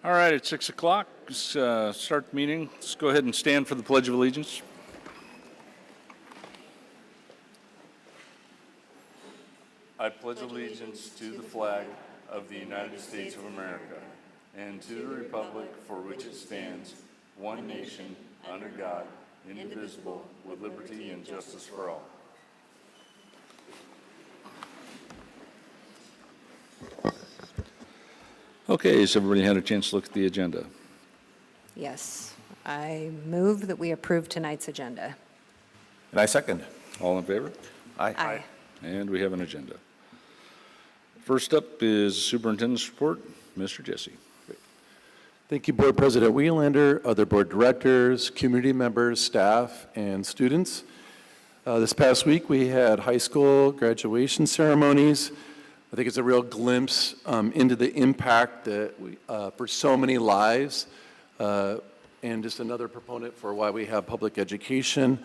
All right, it's 6 o'clock. Let's start the meeting. Let's go ahead and stand for the Pledge of Allegiance. I pledge allegiance to the flag of the United States of America and to the republic for which it stands, one nation, under God, indivisible, with liberty and justice for all. Okay, has everybody had a chance to look at the agenda? Yes, I move that we approve tonight's agenda. And I second. All in favor? Aye. And we have an agenda. First up is Superintendent's Report. Mr. Jesse. Thank you, Board President Wiehlander, other board directors, community members, staff, and students. This past week, we had high school graduation ceremonies. I think it's a real glimpse into the impact that for so many lives, and just another proponent for why we have public education.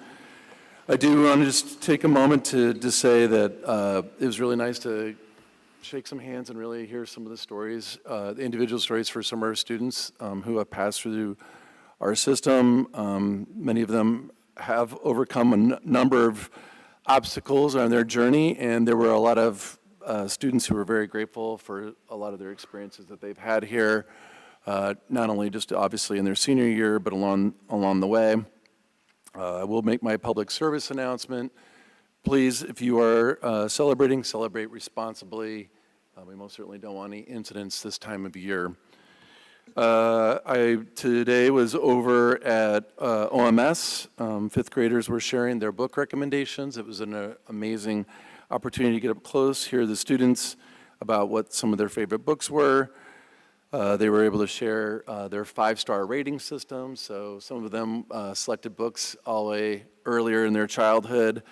I do want to just take a moment to say that it was really nice to shake some hands and really hear some of the stories, the individual stories for some of our students who have passed through our system. Many of them have overcome a number of obstacles on their journey, and there were a lot of students who were very grateful for a lot of their experiences that they've had here, not only just obviously in their senior year, but along the way. I will make my public service announcement. Please, if you are celebrating, celebrate responsibly. We most certainly don't want any incidents this time of year. I today was over at OMS. Fifth graders were sharing their book recommendations. It was an amazing opportunity to get up close, hear the students about what some of their favorite books were. They were able to share their 5-star rating system. So some of them selected books all the way earlier in their childhood.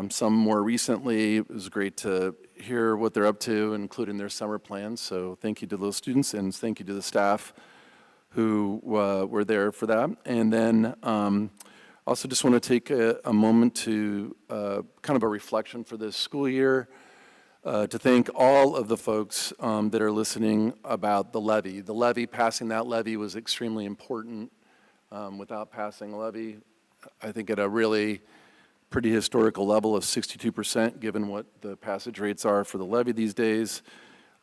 Some more recently. It was great to hear what they're up to, including their summer plans. So thank you to those students, and thank you to the staff who were there for that. And then also just want to take a moment to kind of a reflection for this school year, to thank all of the folks that are listening about the levy. The levy, passing that levy was extremely important. Without passing a levy, I think at a really pretty historical level of 62%, given what the passage rates are for the levy these days,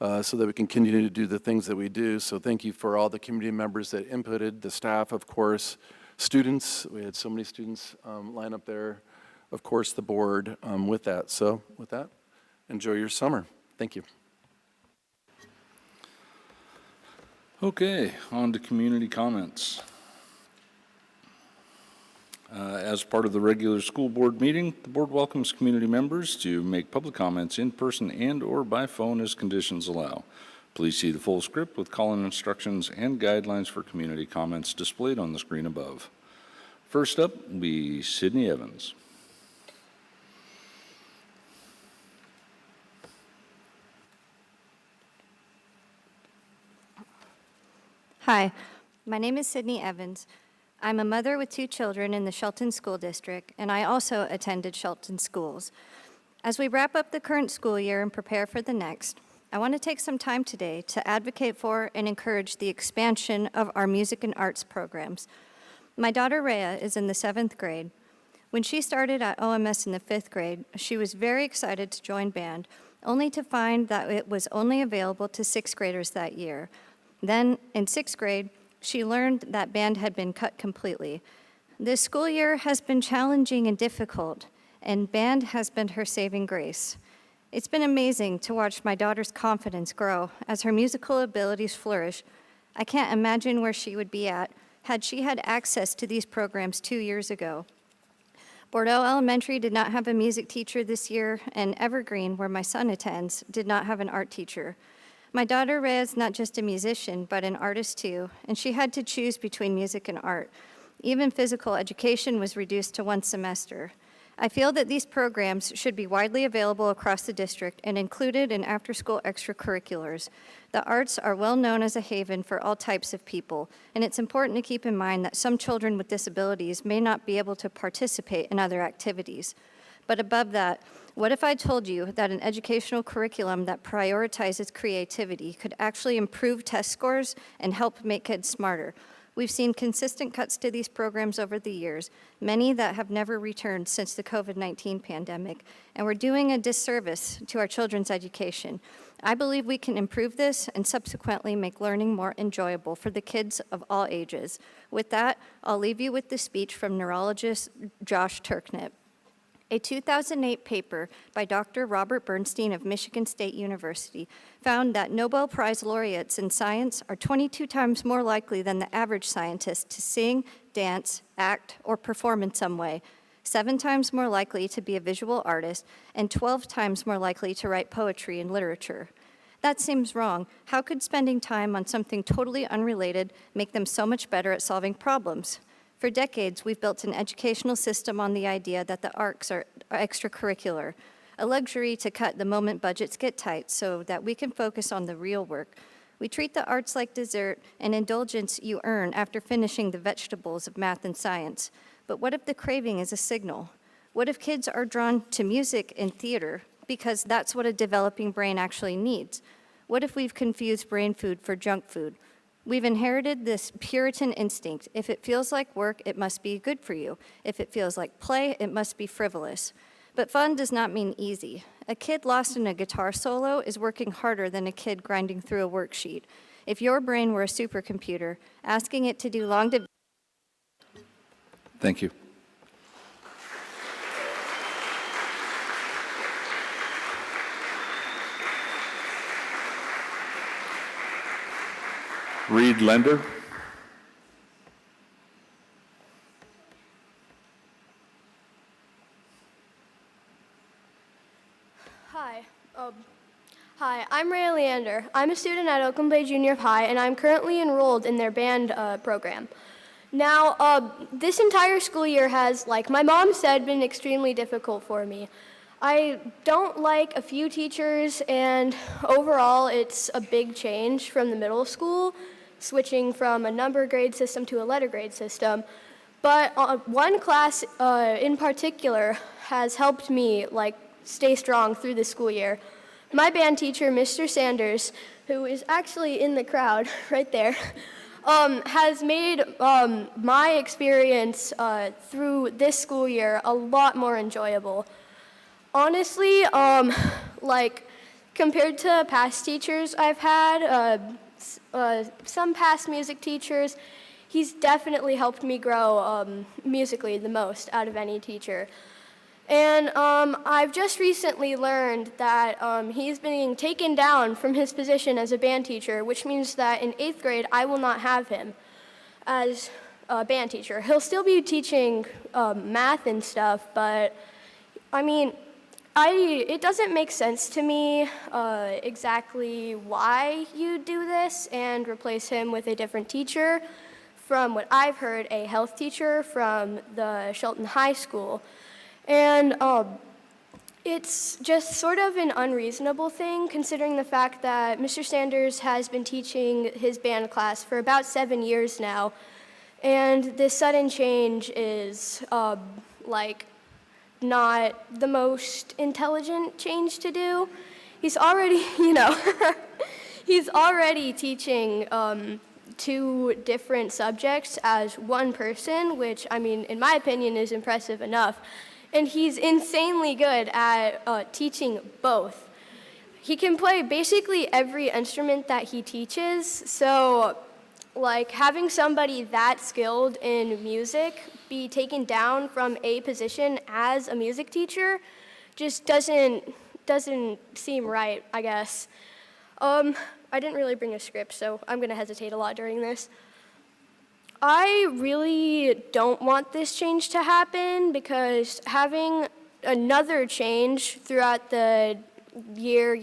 so that we can continue to do the things that we do. So thank you for all the community members that inputted, the staff, of course, students. We had so many students line up there, of course, the board with that. So with that, enjoy your summer. Thank you. Okay, on to community comments. As part of the regular school board meeting, the board welcomes community members to make public comments in person and or by phone as conditions allow. Please see the full script with call-in instructions and guidelines for community comments displayed on the screen above. First up will be Sydney Evans. Hi, my name is Sydney Evans. I'm a mother with 2 children in the Shelton School District, and I also attended Shelton schools. As we wrap up the current school year and prepare for the next, I want to take some time today to advocate for and encourage the expansion of our music and arts programs. My daughter Rhea is in the 7th grade. When she started at OMS in the 5th grade, she was very excited to join band, only to find that it was only available to 6th graders that year. Then, in 6th grade, she learned that band had been cut completely. This school year has been challenging and difficult, and band has been her saving grace. It's been amazing to watch my daughter's confidence grow as her musical abilities flourish. I can't imagine where she would be at had she had access to these programs 2 years ago. Bordeaux Elementary did not have a music teacher this year, and Evergreen, where my son attends, did not have an art teacher. My daughter Rhea is not just a musician, but an artist too, and she had to choose between music and art. Even physical education was reduced to 1 semester. I feel that these programs should be widely available across the district and included in after-school extracurriculars. The arts are well known as a haven for all types of people, and it's important to keep in mind that some children with disabilities may not be able to participate in other activities. But above that, What if I told you that an educational curriculum that prioritizes creativity could actually improve test scores and help make kids smarter? We've seen consistent cuts to these programs over the years, many that have never returned since the COVID-19 pandemic, and we're doing a disservice to our children's education. I believe we can improve this and subsequently make learning more enjoyable for the kids of all ages. With that, I'll leave you with the speech from neurologist Josh Turknett. A 2008 paper by Dr. Robert Bernstein of Michigan State University found that Nobel Prize laureates in science are 22 times more likely than the average scientist to sing, dance, act, or perform in some way, 7 times more likely to be a visual artist, and 12 times more likely to write poetry and literature. That seems wrong. How could spending time on something totally unrelated make them so much better at solving problems? For decades, we've built an educational system on the idea that the arts are extracurricular, a luxury to cut the moment budgets get tight so that we can focus on the real work. We treat the arts like dessert, an indulgence you earn after finishing the vegetables of math and science. But what if the craving is a signal? What if kids are drawn to music and theater because that's what a developing brain actually needs? What if we've confused brain food for junk food? We've inherited this Puritan instinct. If it feels like work, it must be good for you. If it feels like play, it must be frivolous. But fun does not mean easy. A kid lost in a guitar solo is working harder than a kid grinding through a worksheet. If your brain were a supercomputer, asking it to do long division. Thank you. Reed Lender. Hi, I'm Ray Leander. I'm a student at Oakland Bay Junior High, and I'm currently enrolled in their band program. Now, this entire school year has, like my mom said, been extremely difficult for me. I don't like a few teachers, and overall, it's a big change from the middle school, switching from a number grade system to a letter grade system. But one class in particular has helped me stay strong through the school year. My band teacher, Mr. Sanders, who is actually in the crowd right there, has made my experience through this school year a lot more enjoyable. Honestly, compared to past teachers I've had, some past music teachers, he's definitely helped me grow musically the most out of any teacher. And I've just recently learned that he's being taken down from his position as a band teacher, which means that in 8th grade, I will not have him as a band teacher. He'll still be teaching math and stuff, but I mean, it doesn't make sense to me exactly why you do this and replace him with a different teacher. From what I've heard, a health teacher from the Shelton High School. And it's just sort of an unreasonable thing, considering the fact that Mr. Sanders has been teaching his band class for about 7 years now. And this sudden change is not the most intelligent change to do. He's already, he's already teaching 2 different subjects as one person, which, I mean, in my opinion, is impressive enough. And he's insanely good at teaching both. He can play basically every instrument that he teaches, so having somebody that skilled in music be taken down from a position as a music teacher just doesn't seem right, I guess. I didn't really bring a script, so I'm gonna hesitate a lot during this. I really don't want this change to happen because having another change throughout the year,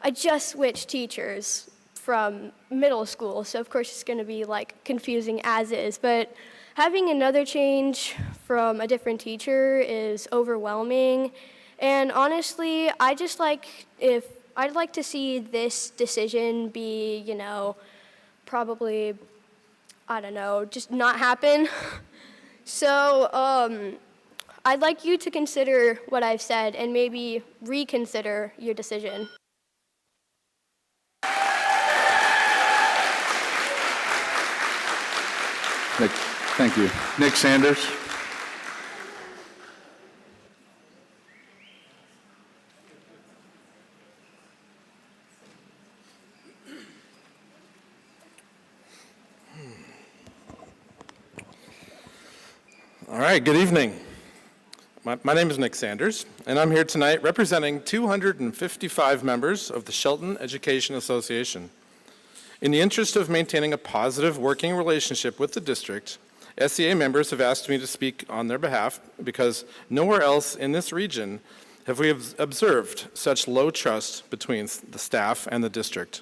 I just switched teachers from middle school, so of course it's going to be confusing as is, but having another change from a different teacher is overwhelming. And honestly, I'd like to see this decision be, probably, I don't know, just not happen. So I'd like you to consider what I've said and maybe reconsider your decision. Nick, thank you. Nick Sanders? All right, good evening. My name is Nick Sanders, and I'm here tonight representing 255 members of the Shelton Education Association. In the interest of maintaining a positive working relationship with the district, SEA members have asked me to speak on their behalf because nowhere else in this region have we observed such low trust between the staff and the district.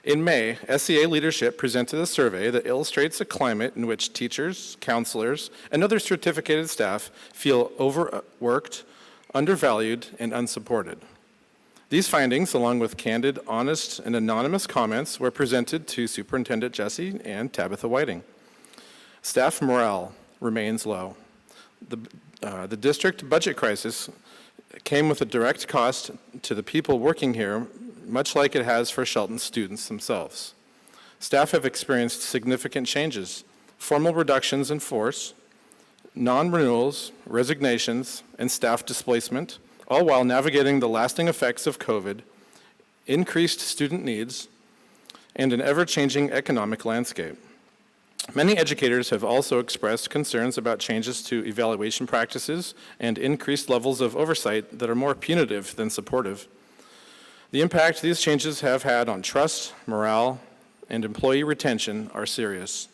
In May, SEA leadership presented a survey that illustrates a climate in which teachers, counselors, and other certificated staff feel overworked, undervalued, and unsupported. These findings, along with candid, honest, and anonymous comments, were presented to Superintendent Jesse and Tabitha Whiting. Staff morale remains low. The district budget crisis came with a direct cost to the people working here, much like it has for Shelton students themselves. Staff have experienced significant changes, formal reductions in force, non-renewals, resignations, and staff displacement, all while navigating the lasting effects of COVID, increased student needs, and an ever-changing economic landscape. Many educators have also expressed concerns about changes to evaluation practices and increased levels of oversight that are more punitive than supportive. The impact these changes have had on trust, morale, and employee retention are serious.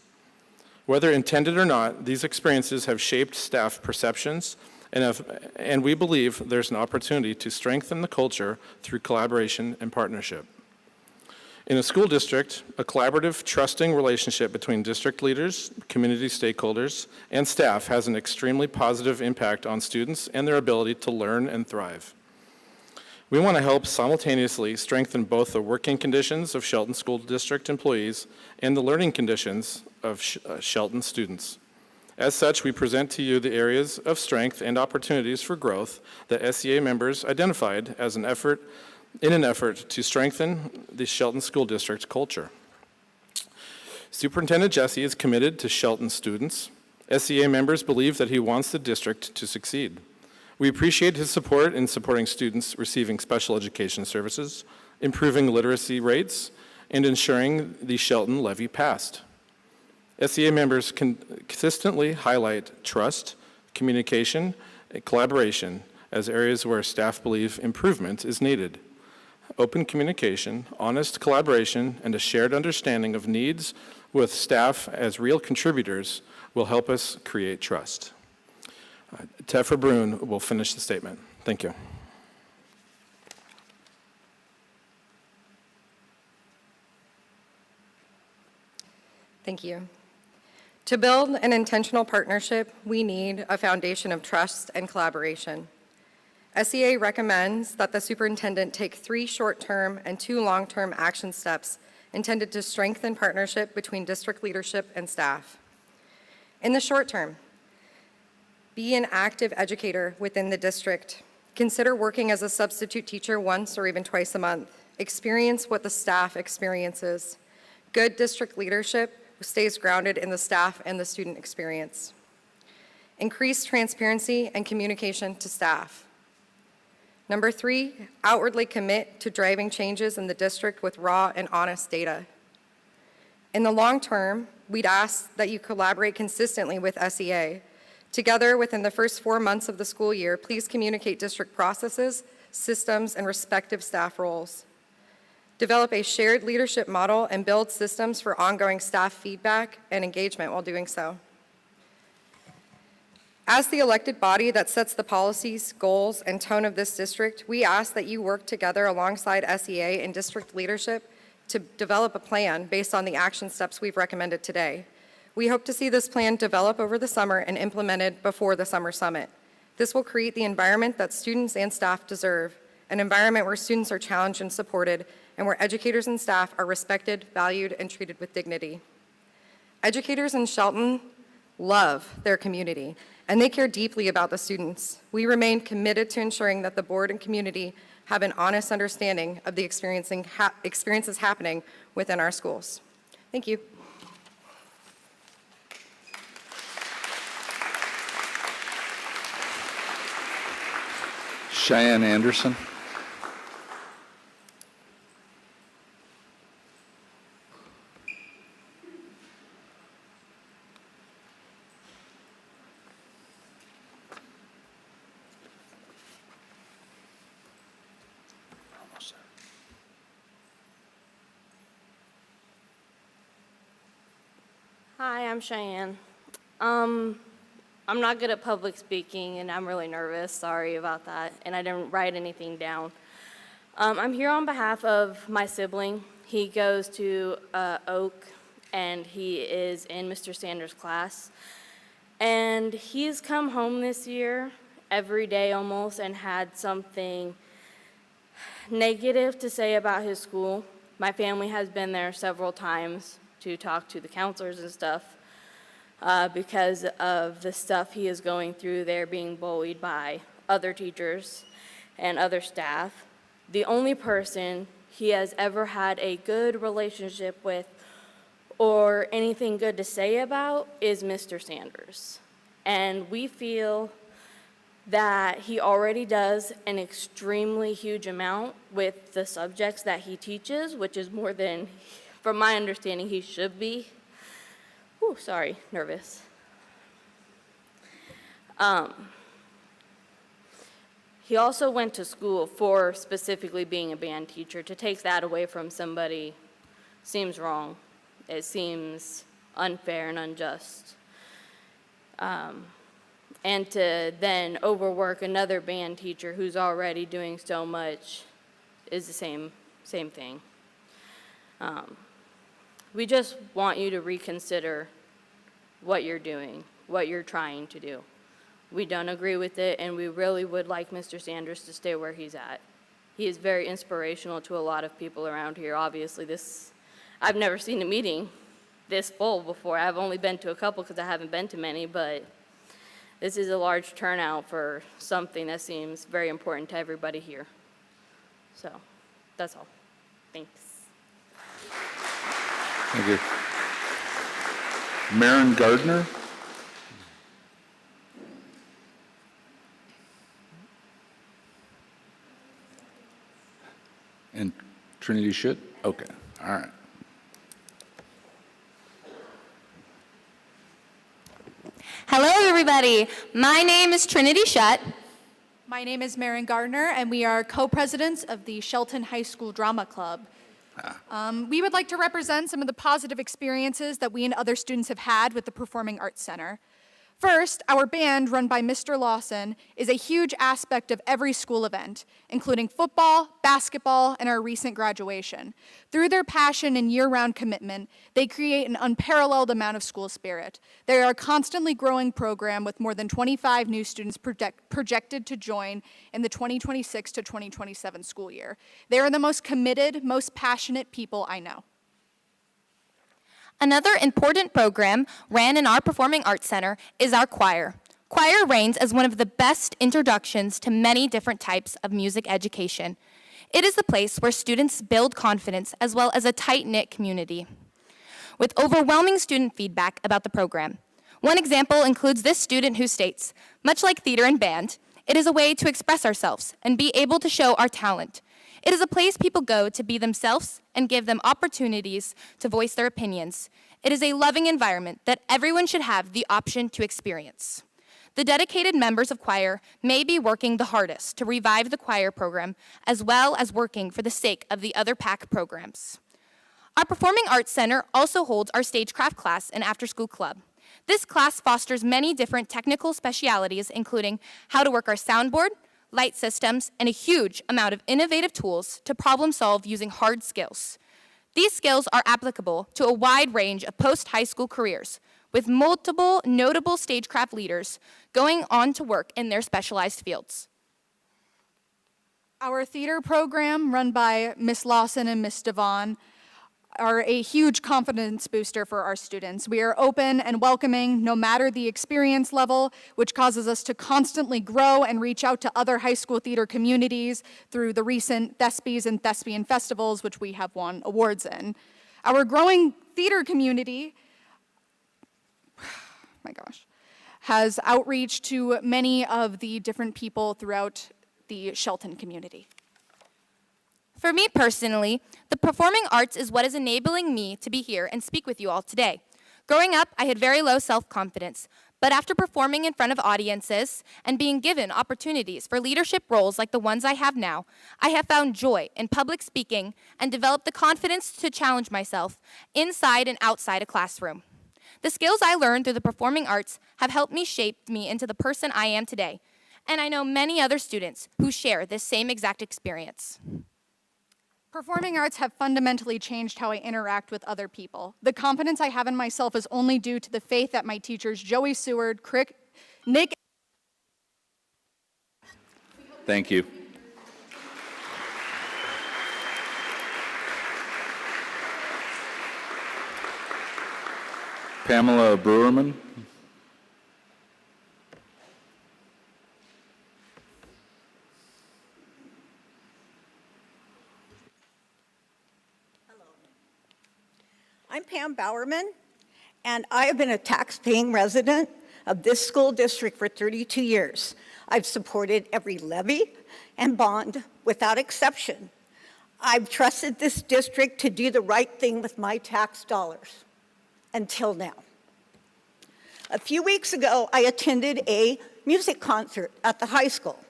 Whether intended or not, these experiences have shaped staff perceptions, and we believe there's an opportunity to strengthen the culture through collaboration and partnership. In a school district, a collaborative, trusting relationship between district leaders, community stakeholders, and staff has an extremely positive impact on students and their ability to learn and thrive. We want to help simultaneously strengthen both the working conditions of Shelton School District employees and the learning conditions of Shelton students. As such, we present to you the areas of strength and opportunities for growth that SEA members identified as in an effort to strengthen the Shelton School District culture. Superintendent Jesse is committed to Shelton students. SEA members believe that he wants the district to succeed. We appreciate his support in supporting students receiving special education services, improving literacy rates, and ensuring the Shelton levy passed. SEA members consistently highlight trust, communication, and collaboration as areas where staff believe improvement is needed. Open communication, honest collaboration, and a shared understanding of needs with staff as real contributors will help us create trust. Tefra Brun will finish the statement. Thank you. Thank you. To build an intentional partnership, we need a foundation of trust and collaboration. SEA recommends that the superintendent take 3 short-term and 2 long-term action steps intended to strengthen partnership between district leadership and staff. In the short term, be an active educator within the district. Consider working as a substitute teacher once or even twice a month. Experience what the staff experiences. Good district leadership stays grounded in the staff and the student experience. Increase transparency and communication to staff. Number 3, outwardly commit to driving changes in the district with raw and honest data. In the long term, we'd ask that you collaborate consistently with SEA. Together, within the first 4 months of the school year, please communicate district processes, systems, and respective staff roles. Develop a shared leadership model and build systems for ongoing staff feedback and engagement while doing so. As the elected body that sets the policies, goals, and tone of this district, we ask that you work together alongside SEA and district leadership to develop a plan based on the action steps we've recommended today. We hope to see this plan develop over the summer and implemented before the summer summit. This will create the environment that students and staff deserve, an environment where students are challenged and supported, and where educators and staff are respected, valued, and treated with dignity. Educators in Shelton love their community, and they care deeply about the students. We remain committed to ensuring that the board and community have an honest understanding of the experiences happening within our schools. Thank you. Cheyenne Anderson. Hi, I'm Cheyenne. I'm not good at public speaking, and I'm really nervous. Sorry about that. And I didn't write anything down. I'm here on behalf of my sibling. He goes to Oak, and he is in Mr. Sanders' class. And he's come home this year every day almost and had something negative to say about his school. My family has been there several times to talk to the counselors and stuff. Because of the stuff he is going through there, being bullied by other teachers and other staff. The only person he has ever had a good relationship with or anything good to say about is Mr. Sanders. And we feel that he already does an extremely huge amount with the subjects that he teaches, which is more than, from my understanding, he should be. Ooh, sorry, nervous. He also went to school for specifically being a band teacher. To take that away from somebody seems wrong. It seems unfair and unjust. And to then overwork another band teacher who's already doing so much is the same thing. We just want you to reconsider what you're doing, what you're trying to do. We don't agree with it, and we really would like Mr. Sanders to stay where he's at. He is very inspirational to a lot of people around here. Obviously, I've never seen a meeting this full before. I've only been to a couple because I haven't been to many, but this is a large turnout for something that seems very important to everybody here. So, that's all. Thanks. Thank you. Maren Gardner. And Trinity Schutt? Okay, all right. Hello, everybody. My name is Trinity Schutt. My name is Maren Gardner, and we are co-presidents of the Shelton High School Drama Club. We would like to represent some of the positive experiences that we and other students have had with the Performing Arts Center. First, our band, run by Mr. Lawson, is a huge aspect of every school event, including football, basketball, and our recent graduation. Through their passion and year-round commitment, they create an unparalleled amount of school spirit. They are a constantly growing program with more than 25 new students projected to join in the 2026 to 2027 school year. They are the most committed, most passionate people I know. Another important program ran in our Performing Arts Center is our choir. Choir reigns as one of the best introductions to many different types of music education. It is the place where students build confidence as well as a tight-knit community. With overwhelming student feedback about the program. One example includes this student who states, much like theater and band, it is a way to express ourselves and be able to show our talent. It is a place people go to be themselves and give them opportunities to voice their opinions. It is a loving environment that everyone should have the option to experience. The dedicated members of choir may be working the hardest to revive the choir program, as well as working for the sake of the other PAC programs. Our Performing Arts Center also holds our stagecraft class and after-school club. This class fosters many different technical specialities, including how to work our soundboard, light systems, and a huge amount of innovative tools to problem solve using hard skills. These skills are applicable to a wide range of post-high school careers, with multiple notable stagecraft leaders going on to work in their specialized fields. Our theater program, run by Miss Lawson and Miss Devon, are a huge confidence booster for our students. We are open and welcoming no matter the experience level, which causes us to constantly grow and reach out to other high school theater communities through the recent Thespies and Thespian festivals, which we have won awards in. Our growing theater community, my gosh, has outreach to many of the different people throughout the Shelton community. For me personally, the performing arts is what is enabling me to be here and speak with you all today. Growing up, I had very low self-confidence, but after performing in front of audiences and being given opportunities for leadership roles like the ones I have now, I have found joy in public speaking and developed the confidence to challenge myself inside and outside a classroom. The skills I learned through the performing arts have helped me shape me into the person I am today, and I know many other students who share this same exact experience. Performing arts have fundamentally changed how I interact with other people. The confidence I have in myself is only due to the faith that my teachers, Joey Seward, Nick. Thank you. Pamela Brewerman. I'm Pam Bowerman, and I have been a tax-paying resident of this school district for 32 years. I've supported every levy and bond without exception. I've trusted this district to do the right thing with my tax dollars, until now. A few weeks ago, I attended a music concert at the high school,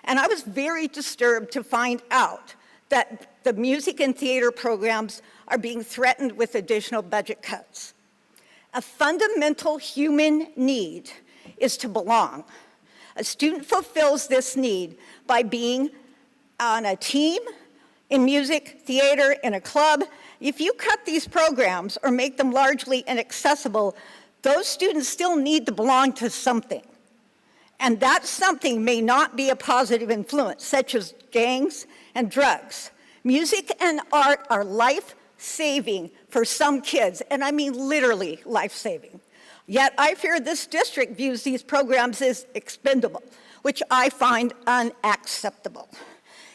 and I was very disturbed to find out that the music and theater programs are being threatened with additional budget cuts. A fundamental human need is to belong. A student fulfills this need by being on a team, in music, theater, in a club. If you cut these programs or make them largely inaccessible, those students still need to belong to something. And that something may not be a positive influence, such as gangs and drugs. Music and art are life-saving for some kids, and I mean literally life-saving. Yet I fear this district views these programs as expendable, which I find unacceptable.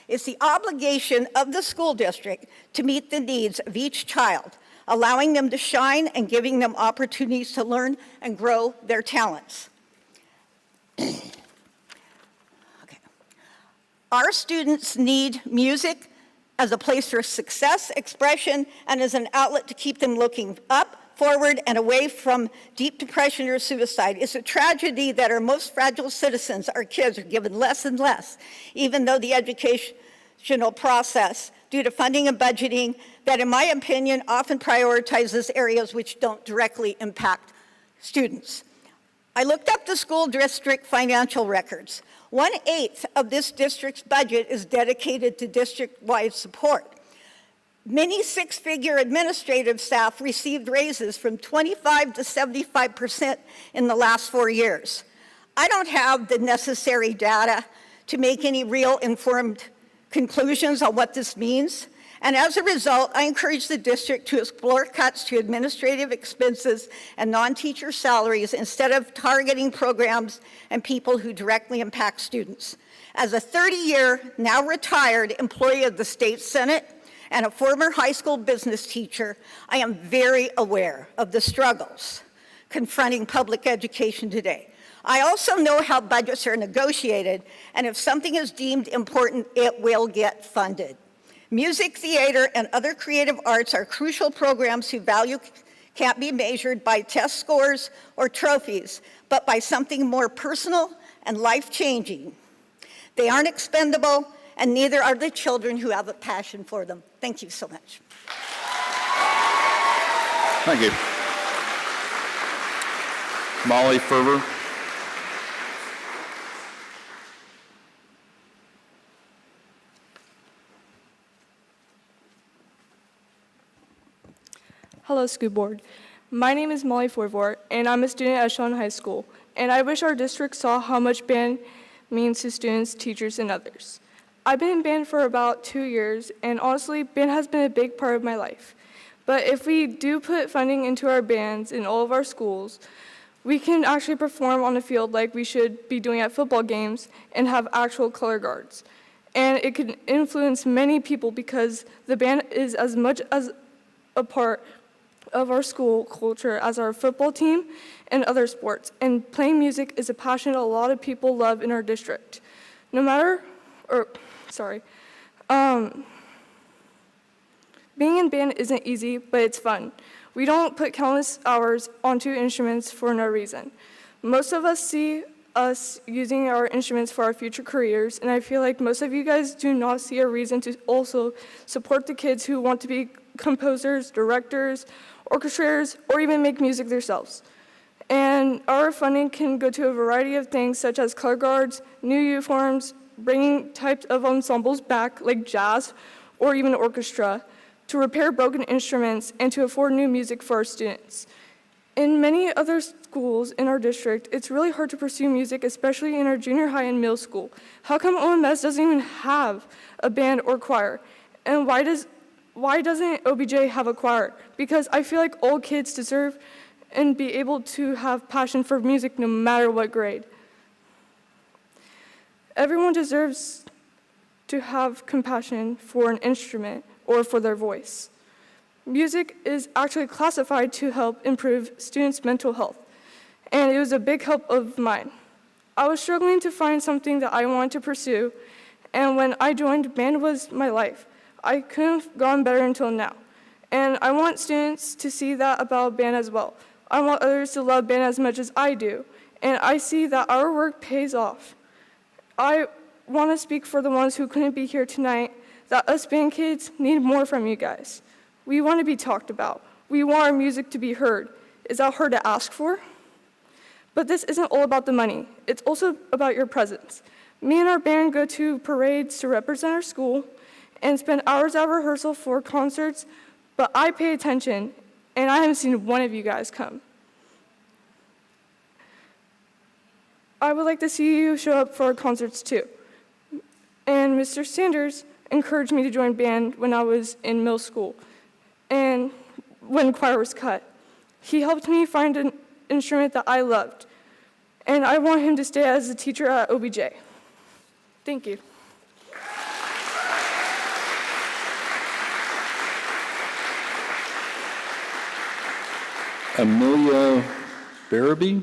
It's the obligation of the school district to meet the needs of each child, allowing them to shine and giving them opportunities to learn and grow their talents. Okay. Our students need music as a place for success, expression, and as an outlet to keep them looking up, forward, and away from deep depression or suicide. It's a tragedy that our most fragile citizens, our kids, are given less and less, even though the educational process, due to funding and budgeting, that in my opinion often prioritizes areas which don't directly impact students. I looked up the school district financial records. 1/8 of this district's budget is dedicated to district-wide support. Many six-figure administrative staff received raises from 25% to 75% in the last 4 years. I don't have the necessary data to make any real informed conclusions on what this means. And as a result, I encourage the district to explore cuts to administrative expenses and non-teacher salaries instead of targeting programs and people who directly impact students. As a 30-year, now retired employee of the state Senate and a former high school business teacher, I am very aware of the struggles confronting public education today. I also know how budgets are negotiated, and if something is deemed important, it will get funded. Music, theater, and other creative arts are crucial programs whose value can't be measured by test scores or trophies, but by something more personal and life-changing. They aren't expendable, and neither are the children who have a passion for them. Thank you so much. Thank you. Molly Ferber. Hello, school board. My name is Molly Forvort, and I'm a student at Shelton High School, and I wish our district saw how much band means to students, teachers, and others. I've been in band for about 2 years, and honestly, band has been a big part of my life. But if we do put funding into our bands in all of our schools, we can actually perform on the field like we should be doing at football games and have actual color guards. And it can influence many people because the band is as much as a part of our school culture as our football team and other sports. And playing music is a passion a lot of people love in our district. Being in band isn't easy, but it's fun. We don't put countless hours onto instruments for no reason. Most of us see us using our instruments for our future careers, and I feel like most of you guys do not see a reason to also support the kids who want to be composers, directors, orchestrators, or even make music themselves. And our funding can go to a variety of things such as color guards, new uniforms, bringing types of ensembles back like jazz or even orchestra, to repair broken instruments, and to afford new music for our students. In many other schools in our district, it's really hard to pursue music, especially in our junior high and middle school. How come OMS doesn't even have a band or choir? And why doesn't OBJ have a choir? Because I feel like all kids deserve and be able to have passion for music no matter what grade. Everyone deserves to have compassion for an instrument or for their voice. Music is actually classified to help improve students' mental health, and it was a big help of mine. I was struggling to find something that I wanted to pursue, and when I joined, band was my life. I couldn't have gone better until now, and I want students to see that about band as well. I want others to love band as much as I do, and I see that our work pays off. I want to speak for the ones who couldn't be here tonight, that us band kids need more from you guys. We want to be talked about. We want our music to be heard. Is that hard to ask for? But this isn't all about the money. It's also about your presence. Me and our band go to parades to represent our school and spend hours at rehearsal for concerts, but I pay attention, and I haven't seen one of you guys come. I would like to see you show up for our concerts too. And Mr. Sanders encouraged me to join band when I was in middle school and when choir was cut. He helped me find an instrument that I loved, and I want him to stay as a teacher at OBJ. Thank you. Amelia Barabee?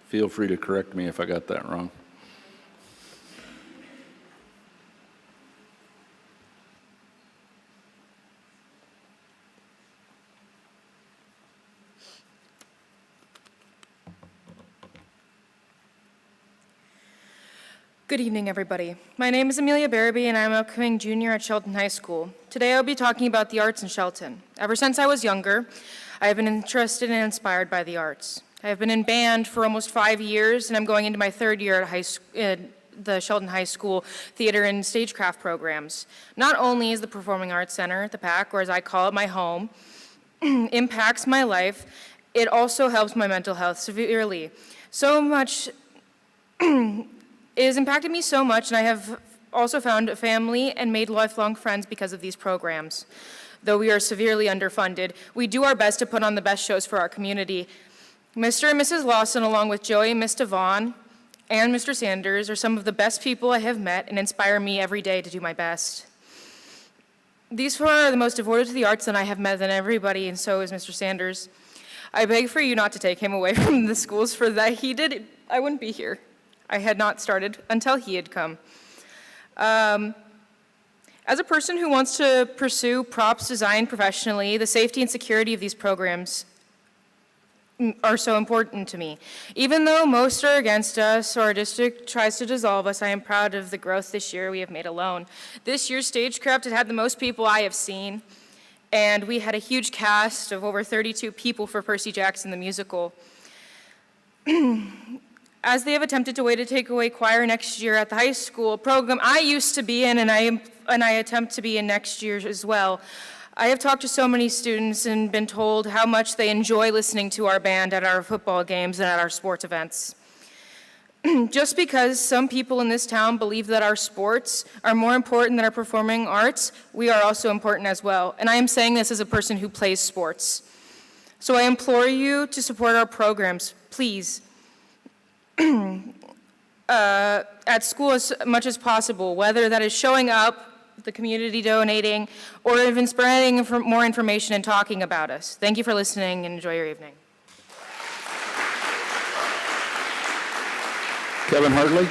Feel free to correct me if I got that wrong. Good evening, everybody. My name is Amelia Barabee, and I'm an upcoming junior at Shelton High School. Today, I'll be talking about the arts in Shelton. Ever since I was younger, I have been interested and inspired by the arts. I have been in band for almost 5 years, and I'm going into my third year at the Shelton High School Theater and Stagecraft programs. Not only is the Performing Arts Center, the PAC, or as I call it, my home, impacts my life, it also helps my mental health severely. So much, it has impacted me so much, and I have also found a family and made lifelong friends because of these programs. Though we are severely underfunded, we do our best to put on the best shows for our community. Mr. and Mrs. Lawson, along with Joey and Miss Devon, and Mr. Sanders, are some of the best people I have met and inspire me every day to do my best. These four are the most devoted to the arts that I have met than everybody, and so is Mr. Sanders. I beg for you not to take him away from the schools, for that he did, I wouldn't be here. I had not started until he had come. As a person who wants to pursue props design professionally, the safety and security of these programs are so important to me. Even though most are against us or our district tries to dissolve us, I am proud of the growth this year we have made alone. This year's Stagecraft had the most people I have seen, and we had a huge cast of over 32 people for Percy Jackson the musical. As they have attempted to take away choir next year at the high school, a program I used to be in and I attempt to be in next year as well, I have talked to so many students and been told how much they enjoy listening to our band at our football games and at our sports events. Just because some people in this town believe that our sports are more important than our performing arts, we are also important as well. And I am saying this as a person who plays sports. So I implore you to support our programs, please, at school as much as possible, whether that is showing up, the community donating, or even spreading more information and talking about us. Thank you for listening and enjoy your evening. Kevin Hartley?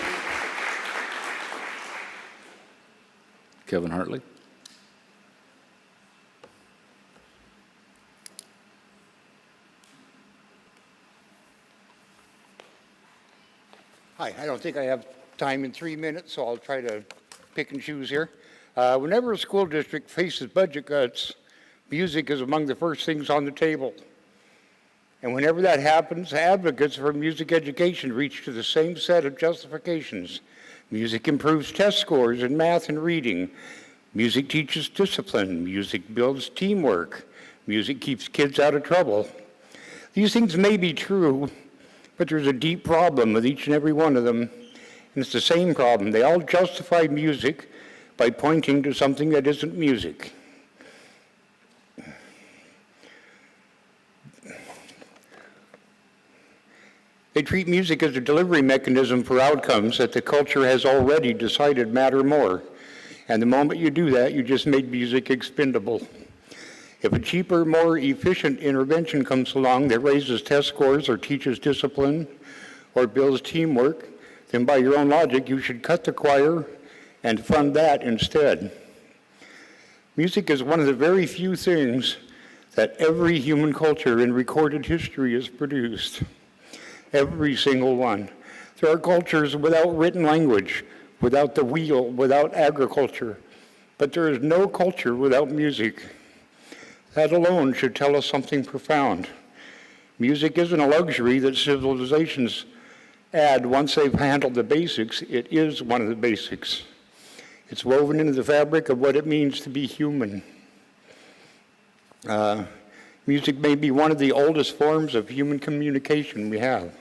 Kevin Hartley? Hi, I don't think I have time in 3 minutes, so I'll try to pick and choose here. Whenever a school district faces budget cuts, music is among the first things on the table. And whenever that happens, advocates for music education reach to the same set of justifications. Music improves test scores in math and reading. Music teaches discipline. Music builds teamwork. Music keeps kids out of trouble. These things may be true, but there's a deep problem with each and every one of them. And it's the same problem. They all justify music by pointing to something that isn't music. They treat music as a delivery mechanism for outcomes that the culture has already decided matter more. And the moment you do that, you just made music expendable. If a cheaper, more efficient intervention comes along that raises test scores or teaches discipline or builds teamwork, then by your own logic, you should cut the choir and fund that instead. Music is one of the very few things that every human culture in recorded history has produced. Every single one. There are cultures without written language, without the wheel, without agriculture, but there is no culture without music. That alone should tell us something profound. Music isn't a luxury that civilizations add once they've handled the basics. It is one of the basics. It's woven into the fabric of what it means to be human. Music may be one of the oldest forms of human communication we have.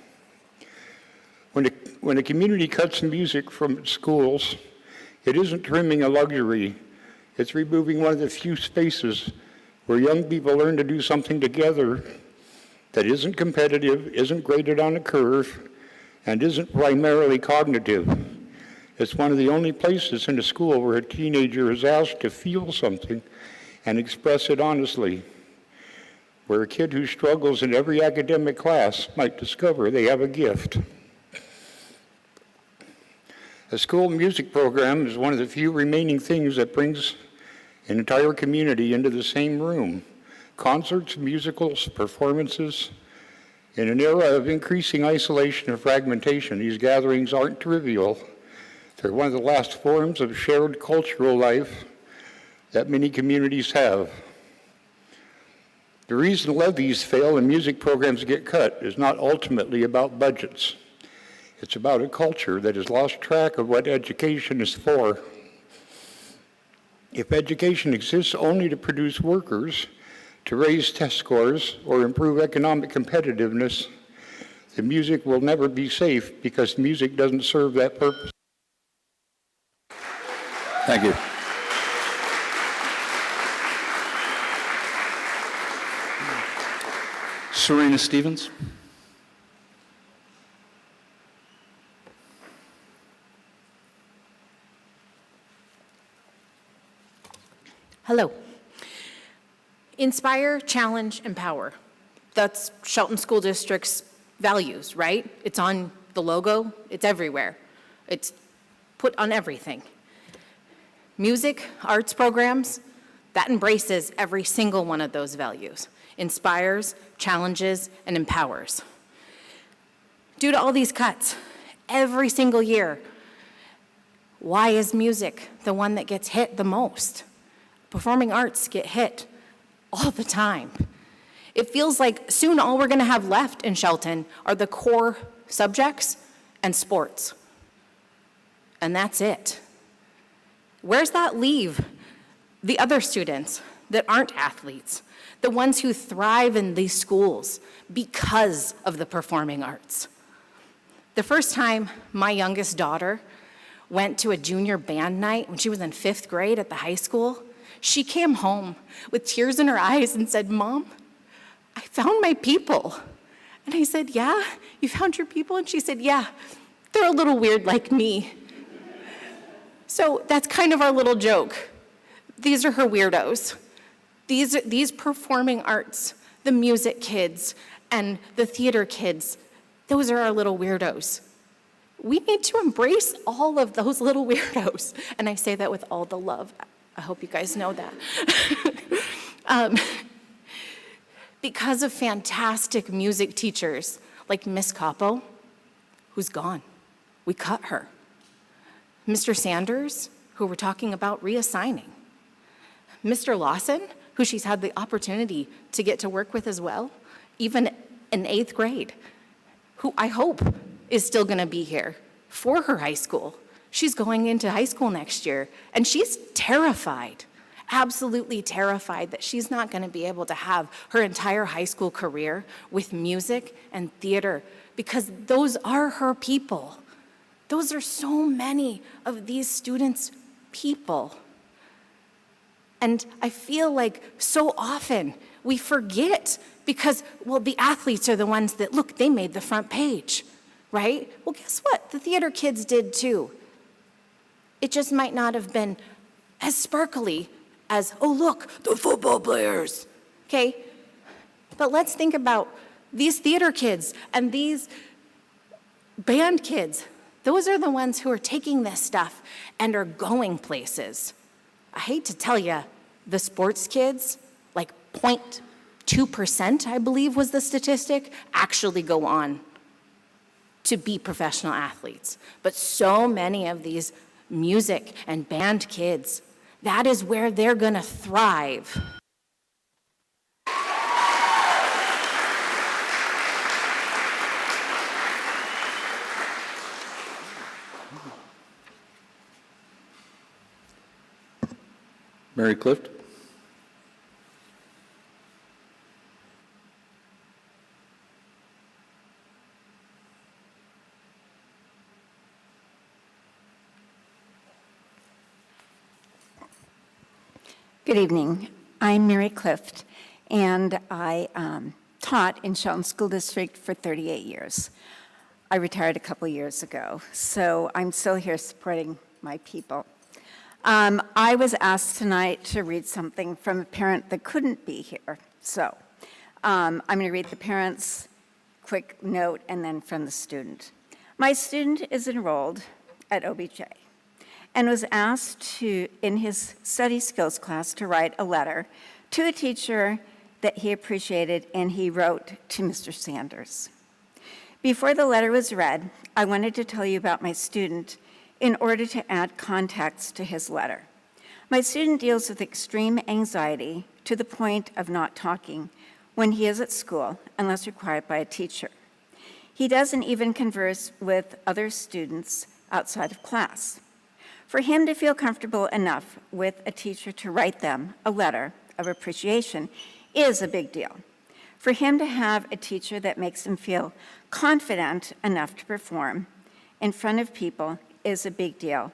When a community cuts music from its schools, it isn't trimming a luxury. It's removing one of the few spaces where young people learn to do something together that isn't competitive, isn't graded on a curve, and isn't primarily cognitive. It's one of the only places in a school where a teenager is asked to feel something and express it honestly, where a kid who struggles in every academic class might discover they have a gift. A school music program is one of the few remaining things that brings an entire community into the same room. Concerts, musicals, performances. In an era of increasing isolation and fragmentation, these gatherings aren't trivial. They're one of the last forms of shared cultural life that many communities have. The reason levies fail and music programs get cut is not ultimately about budgets. It's about a culture that has lost track of what education is for. If education exists only to produce workers, to raise test scores, or improve economic competitiveness, the music will never be safe because music doesn't serve that purpose. Thank you. Serena Stevens. Hello. Inspire, challenge, empower. That's Shelton School District's values, right? It's on the logo, it's everywhere. It's put on everything. Music, arts programs, that embraces every single one of those values. Inspires, challenges, and empowers. Due to all these cuts, every single year, why is music the one that gets hit the most? Performing arts get hit all the time. It feels like soon all we're gonna have left in Shelton are the core subjects and sports. And that's it. Where's that leave the other students that aren't athletes, the ones who thrive in these schools because of the performing arts? The first time my youngest daughter went to a junior band night when she was in 5th grade at the high school, she came home with tears in her eyes and said, "Mom, I found my people." And I said, "Yeah, you found your people?" And she said, "Yeah, they're a little weird like me." So that's kind of our little joke. These are her weirdos. These performing arts, the music kids and the theater kids, those are our little weirdos. We need to embrace all of those little weirdos. And I say that with all the love. I hope you guys know that. Because of fantastic music teachers like Miss Capo, who's gone. We cut her. Mr. Sanders, who we're talking about reassigning. Mr. Lawson, who she's had the opportunity to get to work with as well, even in 8th grade, who I hope is still going to be here for her high school. She's going into high school next year, and she's terrified, absolutely terrified that she's not going to be able to have her entire high school career with music and theater, because those are her people. Those are so many of these students' people. And I feel like so often we forget because, well, the athletes are the ones that, look, they made the front page, right? Well, guess what? The theater kids did too. It just might not have been as sparkly as, oh, look, the football players, okay? But let's think about these theater kids and these band kids. Those are the ones who are taking this stuff and are going places. I hate to tell you, the sports kids, like 0.2%, I believe was the statistic, actually go on to be professional athletes. But so many of these music and band kids, that is where they're gonna thrive. Mary Clift? Good evening. I'm Mary Clift, and I taught in Shelton School District for 38 years. I retired a couple years ago, so I'm still here supporting my people. I was asked tonight to read something from a parent that couldn't be here, so I'm going to read the parent's quick note and then from the student. My student is enrolled at OBJ and was asked to, in his study skills class, to write a letter to a teacher that he appreciated, and he wrote to Mr. Sanders. Before the letter was read, I wanted to tell you about my student in order to add context to his letter. My student deals with extreme anxiety to the point of not talking when he is at school unless required by a teacher. He doesn't even converse with other students outside of class. For him to feel comfortable enough with a teacher to write them a letter of appreciation is a big deal. For him to have a teacher that makes him feel confident enough to perform in front of people is a big deal.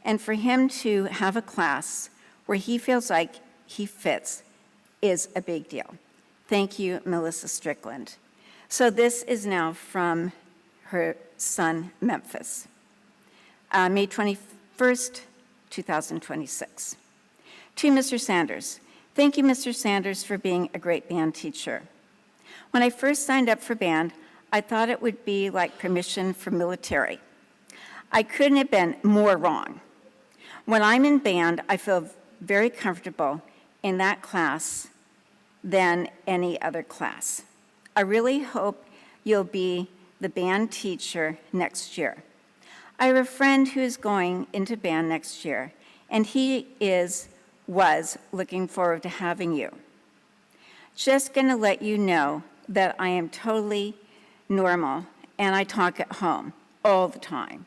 And for him to have a class where he feels like he fits is a big deal. Thank you, Melissa Strickland. So this is now from her son, Memphis. May 21st, 2026. To Mr. Sanders, thank you, Mr. Sanders, for being a great band teacher. When I first signed up for band, I thought it would be like permission for military. I couldn't have been more wrong. When I'm in band, I feel very comfortable in that class than any other class. I really hope you'll be the band teacher next year. I have a friend who is going into band next year, and he was looking forward to having you. Just gonna let you know that I am totally normal, and I talk at home all the time.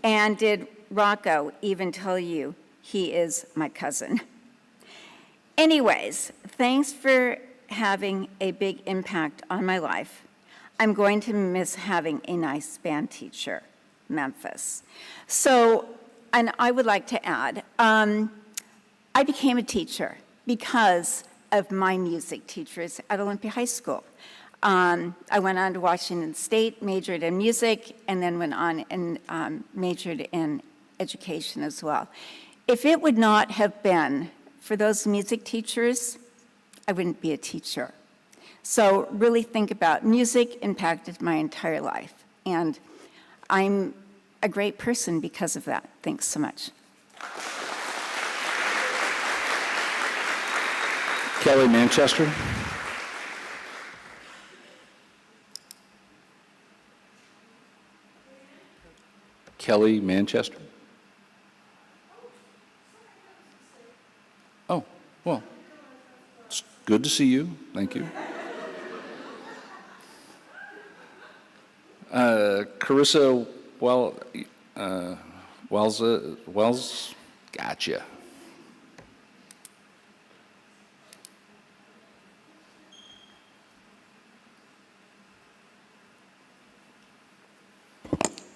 And did Rocco even tell you he is my cousin? Anyways, thanks for having a big impact on my life. I'm going to miss having a nice band teacher, Memphis. So, and I would like to add, I became a teacher because of my music teachers at Olympia High School. I went on to Washington State, majored in music, and then went on and majored in education as well. If it would not have been for those music teachers, I wouldn't be a teacher. So really think about music impacted my entire life, and I'm a great person because of that. Thanks so much. Kelly Manchester. Kelly Manchester. Oh, well, it's good to see you. Thank you. Carissa Wells, gotcha.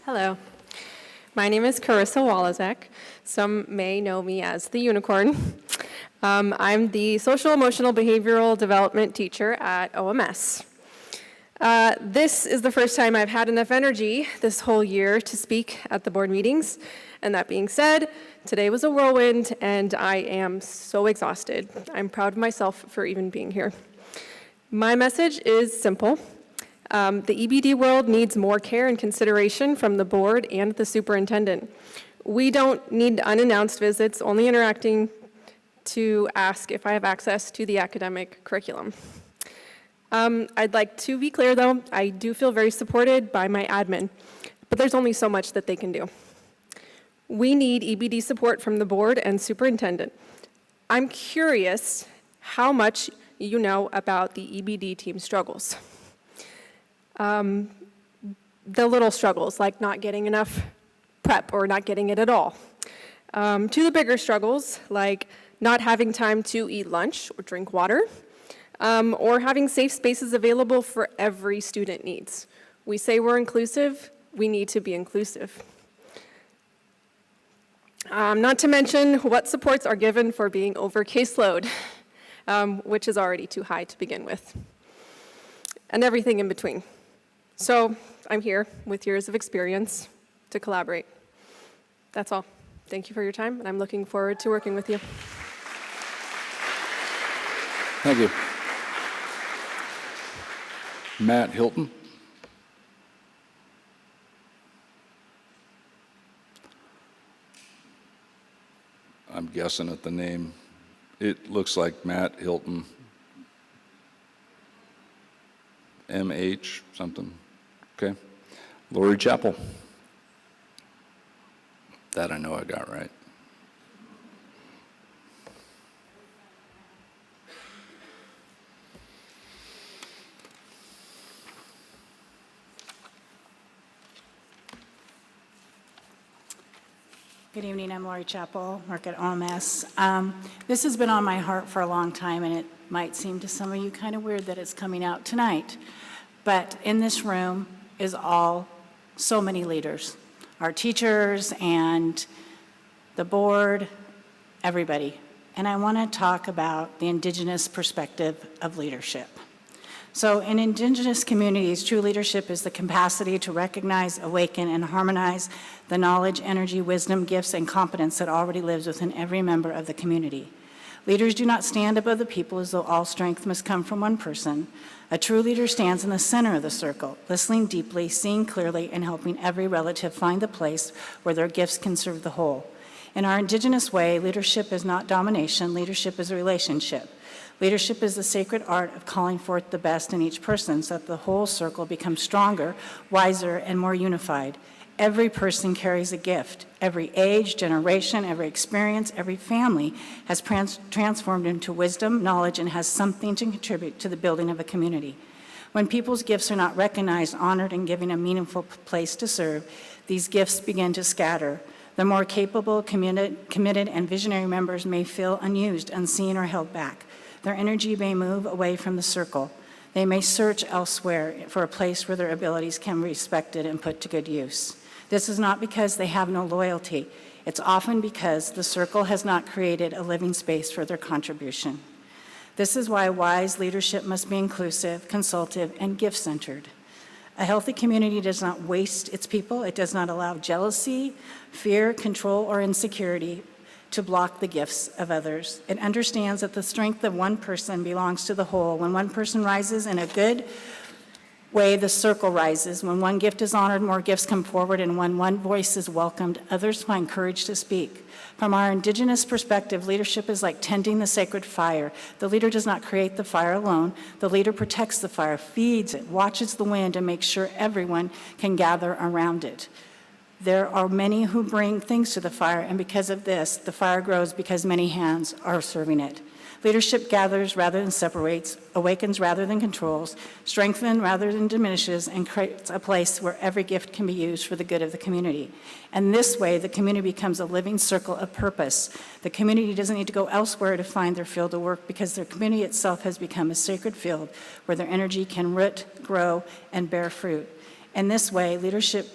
Hello. My name is Carissa Wallazek. Some may know me as the unicorn. I'm the social emotional behavioral development teacher at OMS. This is the first time I've had enough energy this whole year to speak at the board meetings. And that being said, today was a whirlwind and I am so exhausted. I'm proud of myself for even being here. My message is simple. The EBD world needs more care and consideration from the board and the superintendent. We don't need unannounced visits, only interacting to ask if I have access to the academic curriculum. I'd like to be clear though, I do feel very supported by my admin, but there's only so much that they can do. We need EBD support from the board and superintendent. I'm curious how much you know about the EBD team struggles. The little struggles, like not getting enough prep or not getting it at all. To the bigger struggles, like not having time to eat lunch or drink water, or having safe spaces available for every student needs. We say we're inclusive, we need to be inclusive. Not to mention what supports are given for being over caseload, which is already too high to begin with, and everything in between. So I'm here with years of experience to collaborate. That's all. Thank you for your time, and I'm looking forward to working with you. Thank you. Matt Hilton. I'm guessing at the name. It looks like Matt Hilton. M.H. something. Okay. Lori Chappell. That I know I got right. Good evening, I'm Lori Chappell, work at OMS. This has been on my heart for a long time, and it might seem to some of you kind of weird that it's coming out tonight. But in this room is so many leaders, our teachers and the board, everybody. And I want to talk about the Indigenous perspective of leadership. So in Indigenous communities, true leadership is the capacity to recognize, awaken, and harmonize the knowledge, energy, wisdom, gifts, and competence that already lives within every member of the community. Leaders do not stand above the people as though all strength must come from one person. A true leader stands in the center of the circle, listening deeply, seeing clearly, and helping every relative find the place where their gifts can serve the whole. In our Indigenous way, leadership is not domination, leadership is a relationship. Leadership is the sacred art of calling forth the best in each person so that the whole circle becomes stronger, wiser, and more unified. Every person carries a gift. Every age, generation, every experience, every family has transformed into wisdom, knowledge, and has something to contribute to the building of a community. When people's gifts are not recognized, honored, and given a meaningful place to serve, these gifts begin to scatter. The more capable, committed, and visionary members may feel unused, unseen, or held back. Their energy may move away from the circle. They may search elsewhere for a place where their abilities can be respected and put to good use. This is not because they have no loyalty. It's often because the circle has not created a living space for their contribution. This is why wise leadership must be inclusive, consultative, and gift-centered. A healthy community does not waste its people. It does not allow jealousy, fear, control, or insecurity to block the gifts of others. It understands that the strength of one person belongs to the whole. When one person rises in a good way, the circle rises. When one gift is honored, more gifts come forward, and when one voice is welcomed, others find courage to speak. From our Indigenous perspective, leadership is like tending the sacred fire. The leader does not create the fire alone. The leader protects the fire, feeds it, watches the wind, and makes sure everyone can gather around it. There are many who bring things to the fire, and because of this, the fire grows because many hands are serving it. Leadership gathers rather than separates, awakens rather than controls, strengthens rather than diminishes, and creates a place where every gift can be used for the good of the community. And this way, the community becomes a living circle of purpose. The community doesn't need to go elsewhere to find their field of work because their community itself has become a sacred field where their energy can root, grow, and bear fruit. In this way, leadership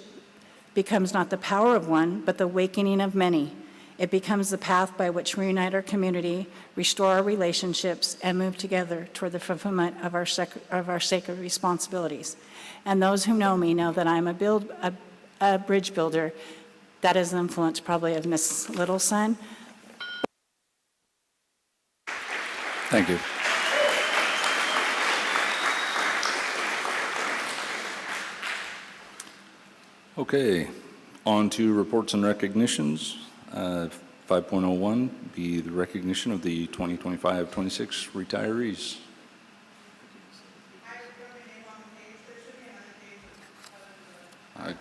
becomes not the power of one, but the awakening of many. It becomes the path by which we unite our community, restore our relationships, and move together toward the fulfillment of our sacred responsibilities. And those who know me know that I'm a bridge builder. That is an influence probably of Miss Little's son. Thank you. Okay, on to reports and recognitions. 5.01 be the recognition of the 2025-26 retirees. I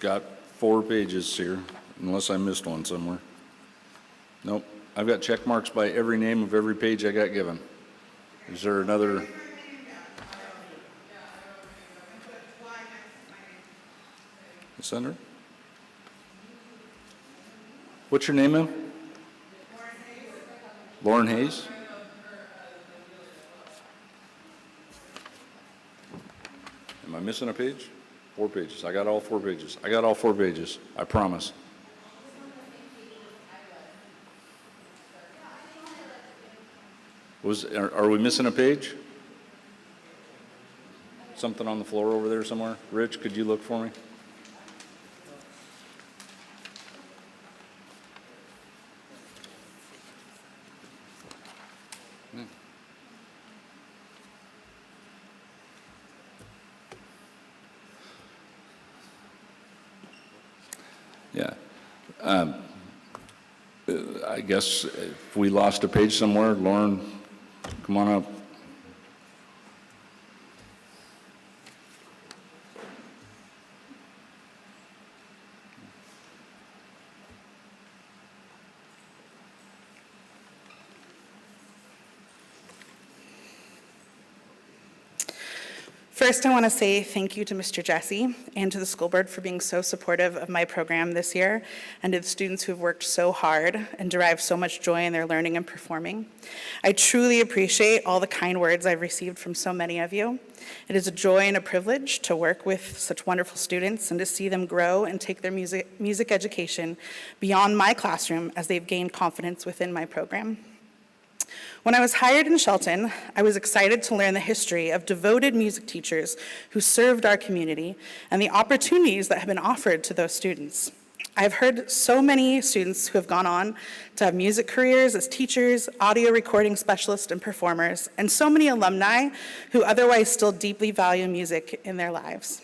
got 4 pages here, unless I missed one somewhere. Nope, I've got check marks by every name of every page I got given. Is there another? Senator? What's your name, ma'am? Lauren Hayes. Am I missing a page? 4 pages. I got all 4 pages. I got all 4 pages. I promise. Are we missing a page? Something on the floor over there somewhere? Rich, could you look for me? Yeah. I guess if we lost a page somewhere, Lauren, come on up. First, I want to say thank you to Mr. Jesse and to the school board for being so supportive of my program this year, and to the students who have worked so hard and derived so much joy in their learning and performing. I truly appreciate all the kind words I've received from so many of you. It is a joy and a privilege to work with such wonderful students and to see them grow and take their music education beyond my classroom as they've gained confidence within my program. When I was hired in Shelton, I was excited to learn the history of devoted music teachers who served our community and the opportunities that have been offered to those students. I've heard so many students who have gone on to have music careers as teachers, audio recording specialists, and performers, and so many alumni who otherwise still deeply value music in their lives.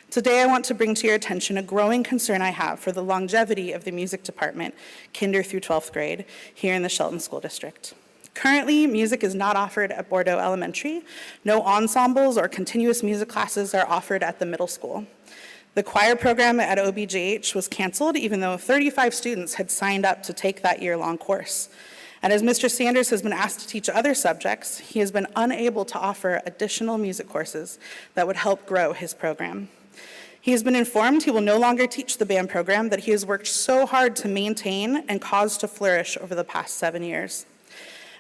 Today, I want to bring to your attention a growing concern I have for the longevity of the music department, kinder through 12th grade, here in the Shelton School District. Currently, music is not offered at Bordeaux Elementary. No ensembles or continuous music classes are offered at the middle school. The choir program at OBJH was canceled, even though 35 students had signed up to take that year-long course. And as Mr. Sanders has been asked to teach other subjects, he has been unable to offer additional music courses that would help grow his program. He has been informed he will no longer teach the band program that he has worked so hard to maintain and cause to flourish over the past 7 years.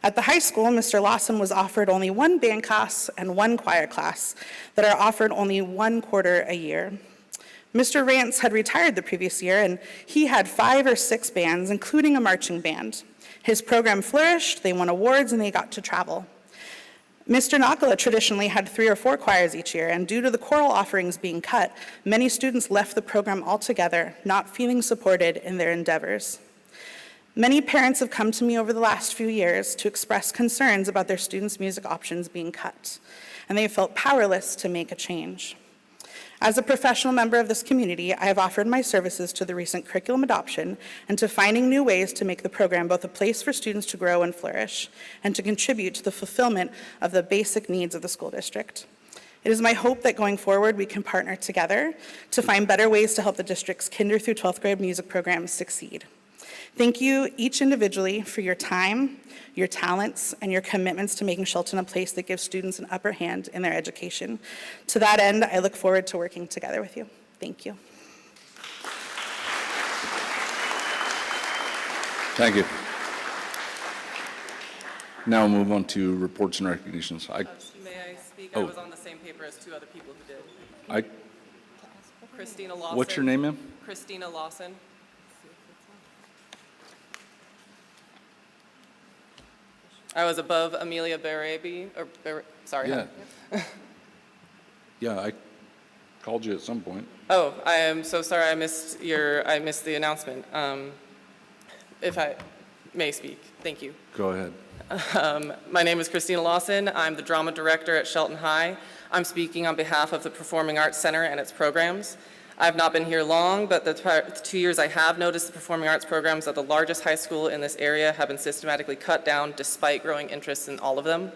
At the high school, Mr. Lawson was offered only one band class and one choir class that are offered only 1 quarter a year. Mr. Rance had retired the previous year, and he had 5 or 6 bands, including a marching band. His program flourished, they won awards, and they got to travel. Mr. Nakala traditionally had 3 or 4 choirs each year, and due to the choral offerings being cut, many students left the program altogether, not feeling supported in their endeavors. Many parents have come to me over the last few years to express concerns about their students' music options being cut, and they felt powerless to make a change. As a professional member of this community, I have offered my services to the recent curriculum adoption and to finding new ways to make the program both a place for students to grow and flourish and to contribute to the fulfillment of the basic needs of the school district. It is my hope that going forward we can partner together to find better ways to help the district's kinder through 12th grade music programs succeed. Thank you each individually for your time, your talents, and your commitments to making Shelton a place that gives students an upper hand in their education. To that end, I look forward to working together with you. Thank you. Thank you. Now we'll move on to reports and recognitions. May I speak? I was on the same paper as 2 other people who did. Christina Lawson. What's your name, ma'am? Christina Lawson. I was above Amelia Barabi, or sorry. Yeah. Yeah, I called you at some point. Oh, I am so sorry. I missed the announcement. If I may speak, thank you. Go ahead. My name is Christina Lawson. I'm the drama director at Shelton High. I'm speaking on behalf of the Performing Arts Center and its programs. I've not been here long, but the 2 years I have noticed the performing arts programs at the largest high school in this area have been systematically cut down despite growing interest in all of them.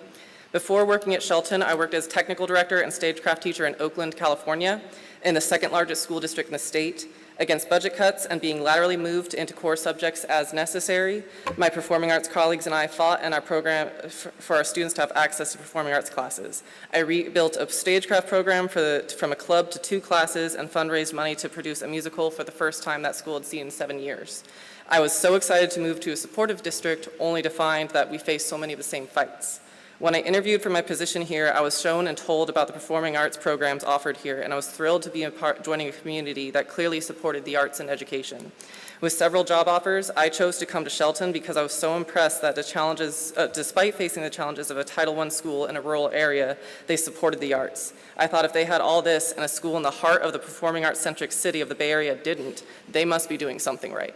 Before working at Shelton, I worked as technical director and stagecraft teacher in Oakland, California, in the 2nd largest school district in the state. Against budget cuts and being laterally moved into core subjects as necessary, my performing arts colleagues and I fought in our program for our students to have access to performing arts classes. I rebuilt a stagecraft program from a club to 2 classes and fundraised money to produce a musical for the first time that school had seen in 7 years. I was so excited to move to a supportive district only to find that we faced so many of the same fights. When I interviewed for my position here, I was shown and told about the performing arts programs offered here, and I was thrilled to be joining a community that clearly supported the arts and education. With several job offers, I chose to come to Shelton because I was so impressed that despite facing the challenges of a Title I school in a rural area, they supported the arts. I thought if they had all this and a school in the heart of the performing arts-centric city of the Bay Area didn't, they must be doing something right.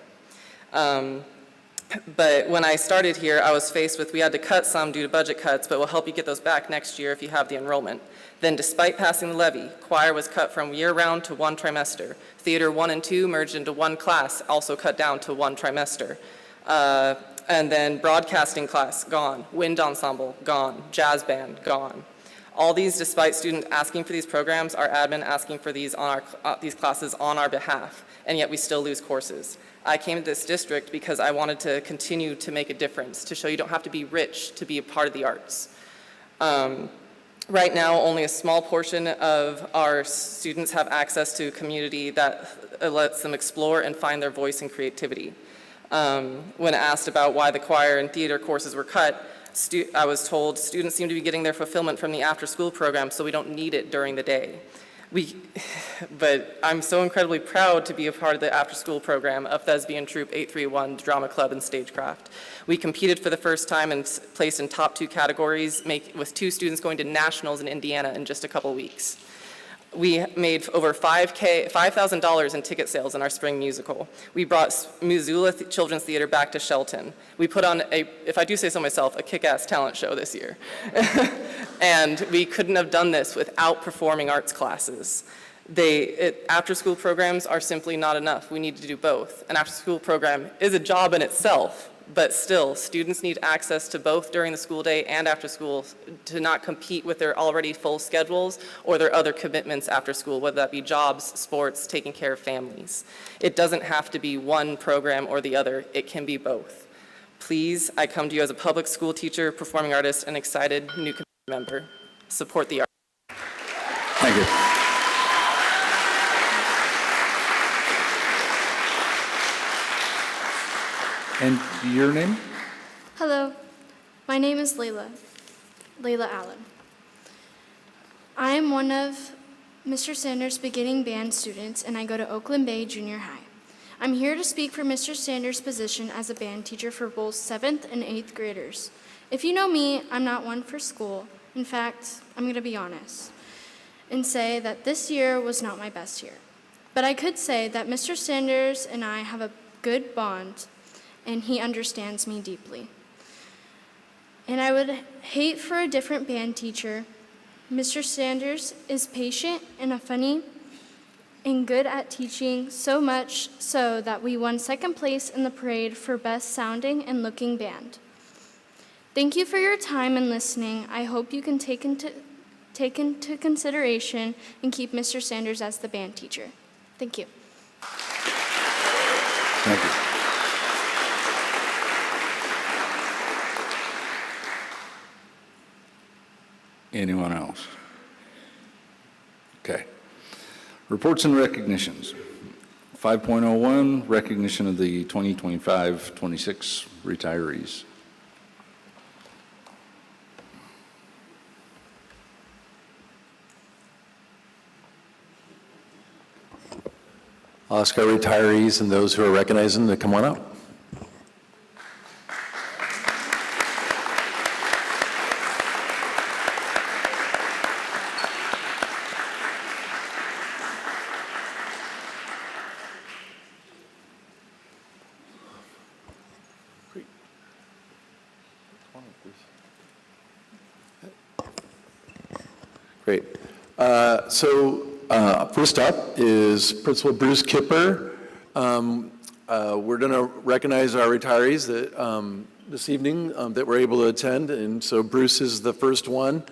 But when I started here, I was faced with, we had to cut some due to budget cuts, but we'll help you get those back next year if you have the enrollment. Then despite passing the levy, choir was cut from year-round to 1 trimester. Theater 1 and 2 merged into 1 class, also cut down to 1 trimester. And then broadcasting class, gone. Wind ensemble, gone. Jazz band, gone. All these despite students asking for these programs, our admin asking for these classes on our behalf, and yet we still lose courses. I came to this district because I wanted to continue to make a difference, to show you don't have to be rich to be a part of the arts. Right now, only a small portion of our students have access to a community that lets them explore and find their voice and creativity. When asked about why the choir and theater courses were cut, I was told students seem to be getting their fulfillment from the after-school program, so we don't need it during the day. But I'm so incredibly proud to be a part of the after-school program of Thespian Troupe 831, Drama Club, and Stagecraft. We competed for the first time and placed in top 2 categories, with 2 students going to nationals in Indiana in just a couple weeks. We made over $5,000 in ticket sales in our spring musical. We brought Missoula Children's Theater back to Shelton. We put on if I do say so myself, a kick-ass talent show this year. And we couldn't have done this without performing arts classes. After-school programs are simply not enough. We need to do both. An after-school program is a job in itself, but still, students need access to both during the school day and after school to not compete with their already full schedules or their other commitments after school, whether that be jobs, sports, taking care of families. It doesn't have to be one program or the other. It can be both. Please, I come to you as a public school teacher, performing artist, and excited new community member. Support the arts. Thank you. And your name? Hello, My name is Layla Allen. I am one of Mr. Sanders' beginning band students, and I go to Oakland Bay Junior High. I'm here to speak for Mr. Sanders' position as a band teacher for both 7th and 8th graders. If you know me, I'm not one for school. In fact, I'm going to be honest and say that this year was not my best year. But I could say that Mr. Sanders and I have a good bond, and he understands me deeply. And I would hate for a different band teacher. Mr. Sanders is patient and funny and good at teaching, so much so that we won 2nd place in the parade for best sounding and looking band. Thank you for your time and listening. I hope you can take into consideration and keep Mr. Sanders as the band teacher. Thank you. Thank you. Anyone else? Okay. Reports and recognitions. 5.01, recognition of the 2025-26 retirees. I'll ask our retirees and those who are recognizing to come on up. Great. First up is Principal Bruce Kipper. We're going to recognize our retirees that, this evening that were able to attend, and so Bruce is the first one.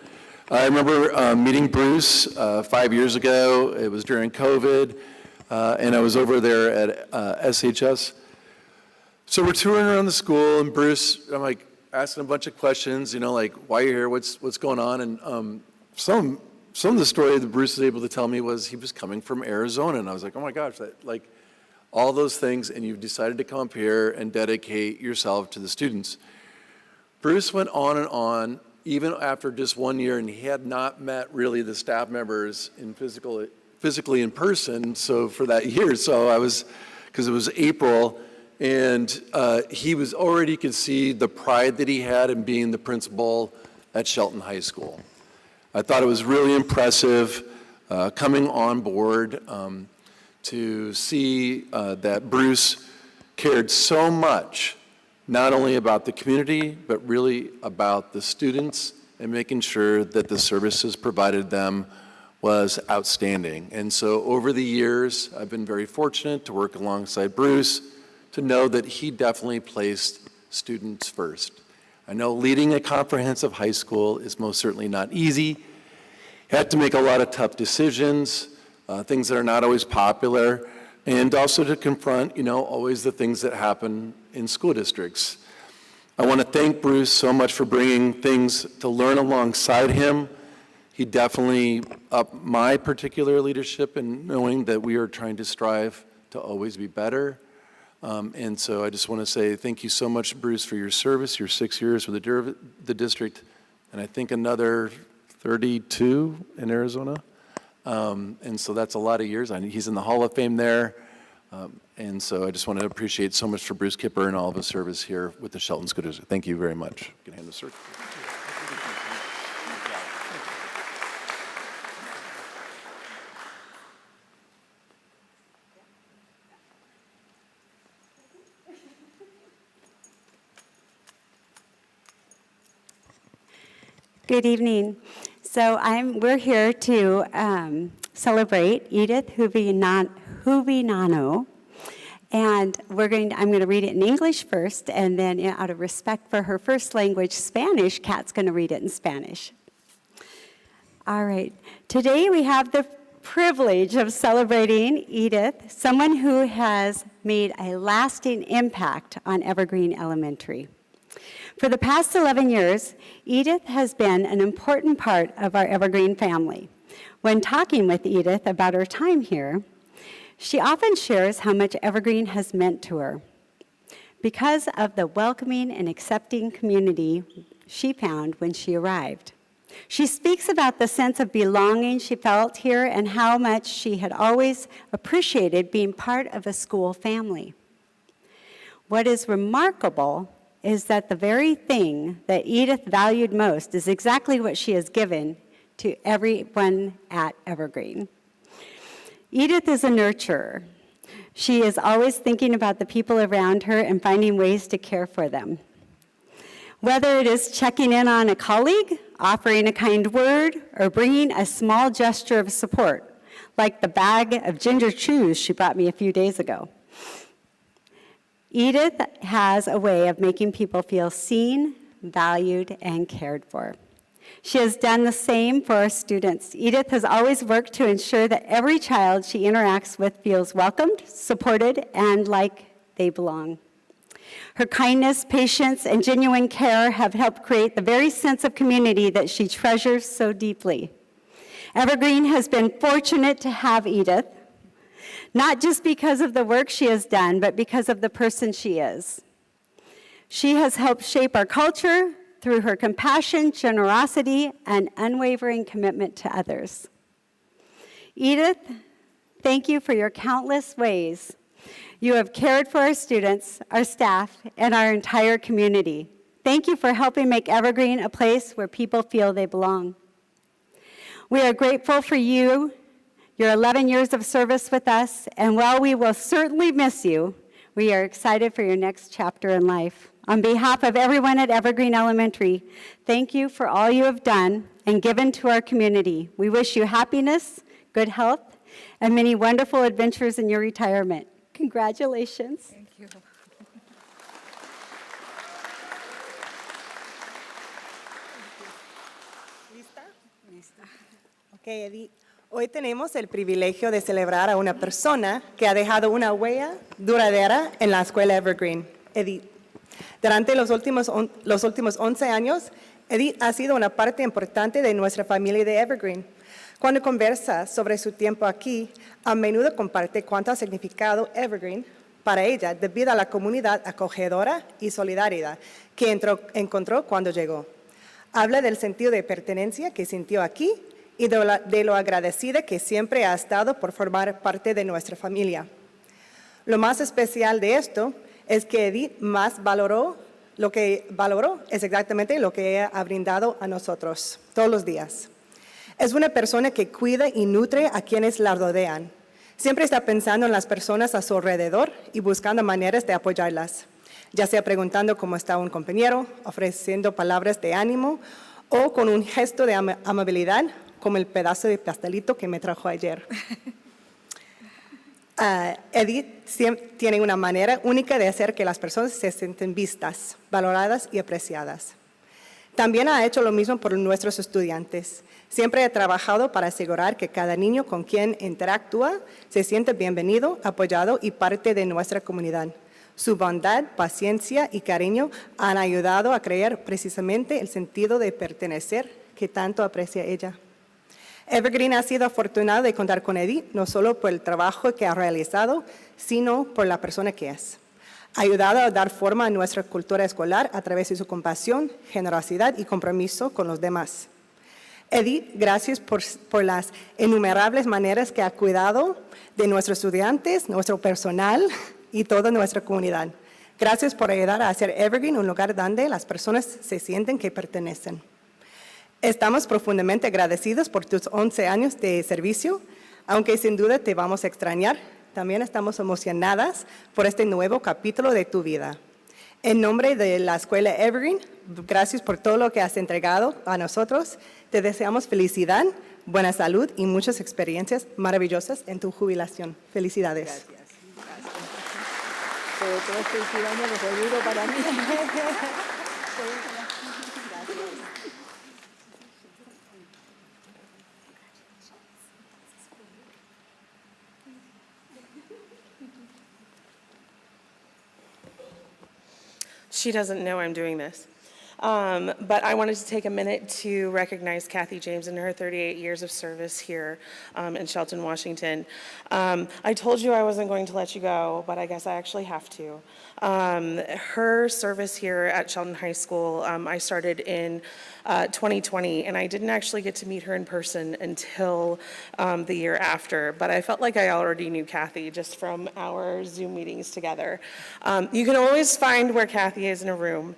I remember meeting Bruce 5 years ago. It was during COVID, and I was over there at SHS. So we're touring around the school, and Bruce, I'm like asking a bunch of questions, like why you're here, what's going on, and some of the story that Bruce was able to tell me was he was coming from Arizona, and I was like, oh my gosh, like all those things, and you've decided to come up here and dedicate yourself to the students. Bruce went on and on, even after just 1 year, and he had not met really the staff members physically in person, so for that year, so because it was April, and he was already could see the pride that he had in being the principal at Shelton High School. I thought it was really impressive coming on board to see that Bruce cared so much, not only about the community, but really about the students and making sure that the services provided them was outstanding. And so over the years, I've been very fortunate to work alongside Bruce to know that he definitely placed students first. I know leading a comprehensive high school is most certainly not easy. You have to make a lot of tough decisions, things that are not always popular, and also to confront, always the things that happen in school districts. I want to thank Bruce so much for bringing things to learn alongside him. He definitely upped my particular leadership in knowing that we are trying to strive to always be better. And so I just want to say thank you so much, Bruce, for your service, your 6 years with the district, and I think another 32 in Arizona. And so that's a lot of years. He's in the Hall of Fame there. And so I just want to appreciate so much for Bruce Kipper and all of his service here with the Shelton School District. Thank you very much. You can hand the circle. Good evening. So we're here to celebrate Edith Huvinano, and I'm going to read it in English first, and then out of respect for her first language, Spanish, Kat's going to read it in Spanish. All right. Today we have the privilege of celebrating Edith, someone who has made a lasting impact on Evergreen Elementary. For the past 11 years, Edith has been an important part of our Evergreen family. When talking with Edith about her time here, she often shares how much Evergreen has meant to her. Because of the welcoming and accepting community she found when she arrived. She speaks about the sense of belonging she felt here and how much she had always appreciated being part of a school family. What is remarkable is that the very thing that Edith valued most is exactly what she has given to everyone at Evergreen. Edith is a nurturer. She is always thinking about the people around her and finding ways to care for them. Whether it is checking in on a colleague, offering a kind word, or bringing a small gesture of support, like the bag of ginger chews she brought me a few days ago. Edith has a way of making people feel seen, valued, and cared for. She has done the same for our students. Edith has always worked to ensure that every child she interacts with feels welcomed, supported, and like they belong. Her kindness, patience, and genuine care have helped create the very sense of community that she treasures so deeply. Evergreen has been fortunate to have Edith, not just because of the work she has done, but because of the person she is. She has helped shape our culture through her compassion, generosity, and unwavering commitment to others. Edith, thank you for your countless ways you have cared for our students, our staff, and our entire community. Thank you for helping make Evergreen a place where people feel they belong. We are grateful for you, your 11 years of service with us, and while we will certainly miss you, we are excited for your next chapter in life. On behalf of everyone at Evergreen Elementary, thank you for all you have done and given to our community. We wish you happiness, good health, and many wonderful adventures in your retirement. Congratulations. Thank you. Ok, Edith. Hoy tenemos el privilegio de celebrar a una persona que ha dejado una huella duradera en la escuela Evergreen, Edith. Durante los últimos 11 años, Edith ha sido una parte importante de nuestra familia de Evergreen. Cuando conversa sobre su tiempo aquí, a menudo comparte cuánto ha significado Evergreen para ella debido a la comunidad acogedora y solidaria que encontró cuando llegó. Habla del sentido de pertenencia que sintió aquí y de lo agradecida que siempre ha estado por formar parte de nuestra familia. Lo más especial de esto es que Edith lo que valoró es exactamente lo que ella ha brindado a nosotros todos los días. Es una persona que cuida y nutre a quienes la rodean. Siempre está pensando en las personas a su alrededor y buscando maneras de apoyarlas, ya sea preguntando cómo está un compañero, ofreciendo palabras de ánimo o con un gesto de amabilidad, como el pedazo de pastelito que me trajo ayer. Edith tiene una manera única de hacer que las personas se sienten vistas, valoradas y apreciadas. También ha hecho lo mismo por nuestros estudiantes. Siempre ha trabajado para asegurar que cada niño con quien interactúa se siente bienvenido, apoyado y parte de nuestra comunidad. Su bondad, paciencia y cariño han ayudado a crear precisamente el sentido de pertenecer que tanto aprecia ella. Evergreen ha sido afortunado de contar con Edith, no solo por el trabajo que ha realizado, sino por la persona que es. Ha ayudado a dar forma a nuestra cultura escolar a través de su compasión, generosidad y compromiso con los demás. Edith, gracias por las innumerables maneras que ha cuidado de nuestros estudiantes, nuestro personal y toda nuestra comunidad. Gracias por ayudar a hacer Evergreen un lugar donde las personas se sienten que pertenecen. Estamos profundamente agradecidos por tus 11 años de servicio, aunque sin duda te vamos a extrañar. También estamos emocionadas por este nuevo capítulo de tu vida. En nombre de la Escuela Evergreen, gracias por todo lo que has entregado a nosotros. Te deseamos felicidad, buena salud y muchas experiencias maravillosas en tu jubilación. Felicidades. Gracias. Todo este año lo seguro para mí. She doesn't know I'm doing this. But I wanted to take a minute to recognize Kathy James and her 38 years of service here in Shelton, Washington. I told you I wasn't going to let you go, but I guess I actually have to. Her service here at Shelton High School, I started in 2020, and I didn't actually get to meet her in person until the year after, but I felt like I already knew Kathy just from our Zoom meetings together. You can always find where Kathy is in a room.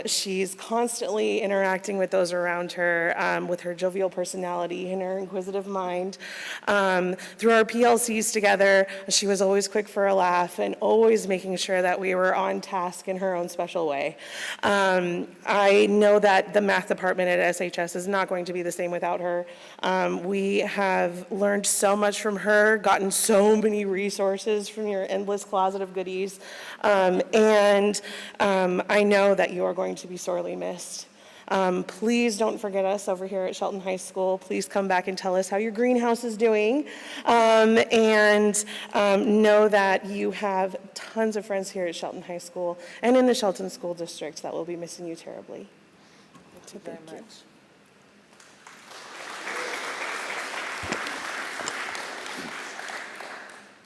She's constantly interacting with those around her with her jovial personality and her inquisitive mind. Through our PLCs together, she was always quick for a laugh and always making sure that we were on task in her own special way. I know that the math department at SHS is not going to be the same without her. We have learned so much from her, gotten so many resources from your endless closet of goodies, and I know that you are going to be sorely missed. Please don't forget us over here at Shelton High School. Please come back and tell us how your greenhouse is doing. And know that you have tons of friends here at Shelton High School and in the Shelton School District that will be missing you terribly. Thank you very much.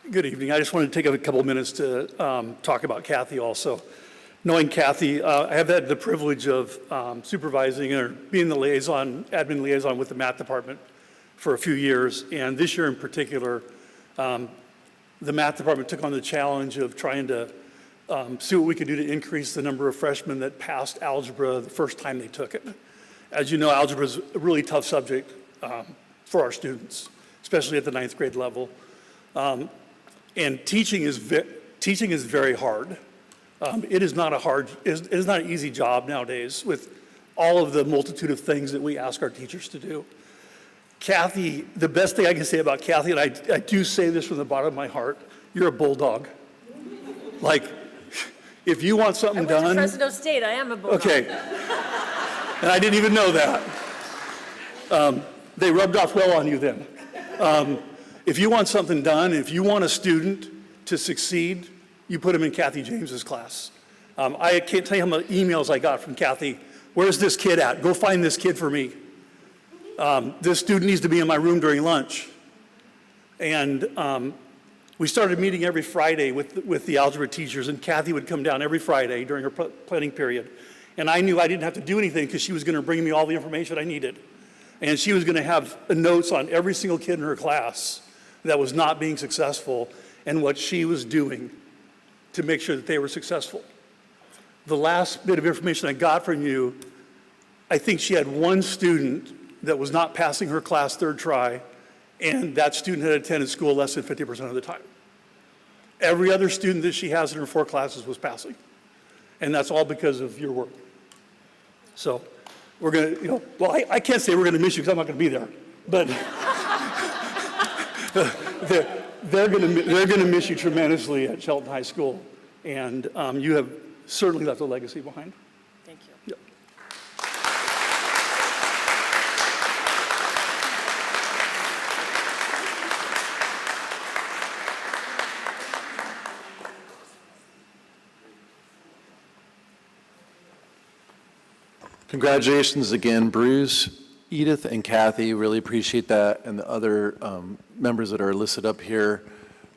Good evening. I just wanted to take a couple of minutes to talk about Kathy also. Knowing Kathy, I have had the privilege of supervising or being the liaison, admin liaison with the math department for a few years. And this year in particular, the math department took on the challenge of trying to see what we could do to increase the number of freshmen that passed algebra the first time they took it. As you know, algebra is a really tough subject for our students, especially at the 9th grade level. And teaching is very hard. It is not an easy job nowadays with all of the multitude of things that we ask our teachers to do. Kathy, the best thing I can say about Kathy, and I do say this from the bottom of my heart, you're a bulldog. Like, if you want something done. I went to Fresno State, I am a bulldog. Okay. And I didn't even know that. They rubbed off well on you then. If you want something done, if you want a student to succeed, you put them in Kathy James's class. I can't tell you how many emails I got from Kathy. Where's this kid at? Go find this kid for me. This student needs to be in my room during lunch. And we started meeting every Friday with the algebra teachers, and Kathy would come down every Friday during her planning period. And I knew I didn't have to do anything because she was going to bring me all the information I needed. And she was going to have notes on every single kid in her class that was not being successful and what she was doing to make sure that they were successful. The last bit of information I got from you, I think she had one student that was not passing her class third try, and that student had attended school less than 50% of the time. Every other student that she has in her 4 classes was passing. And that's all because of your work. So we're going to, well, I can't say we're going to miss you because I'm not going to be there. But they're going to miss you tremendously at Shelton High School. And you have certainly left a legacy behind. Thank you. Yep. Congratulations again, Bruce, Edith, and Kathy. Really appreciate that. And the other members that are listed up here,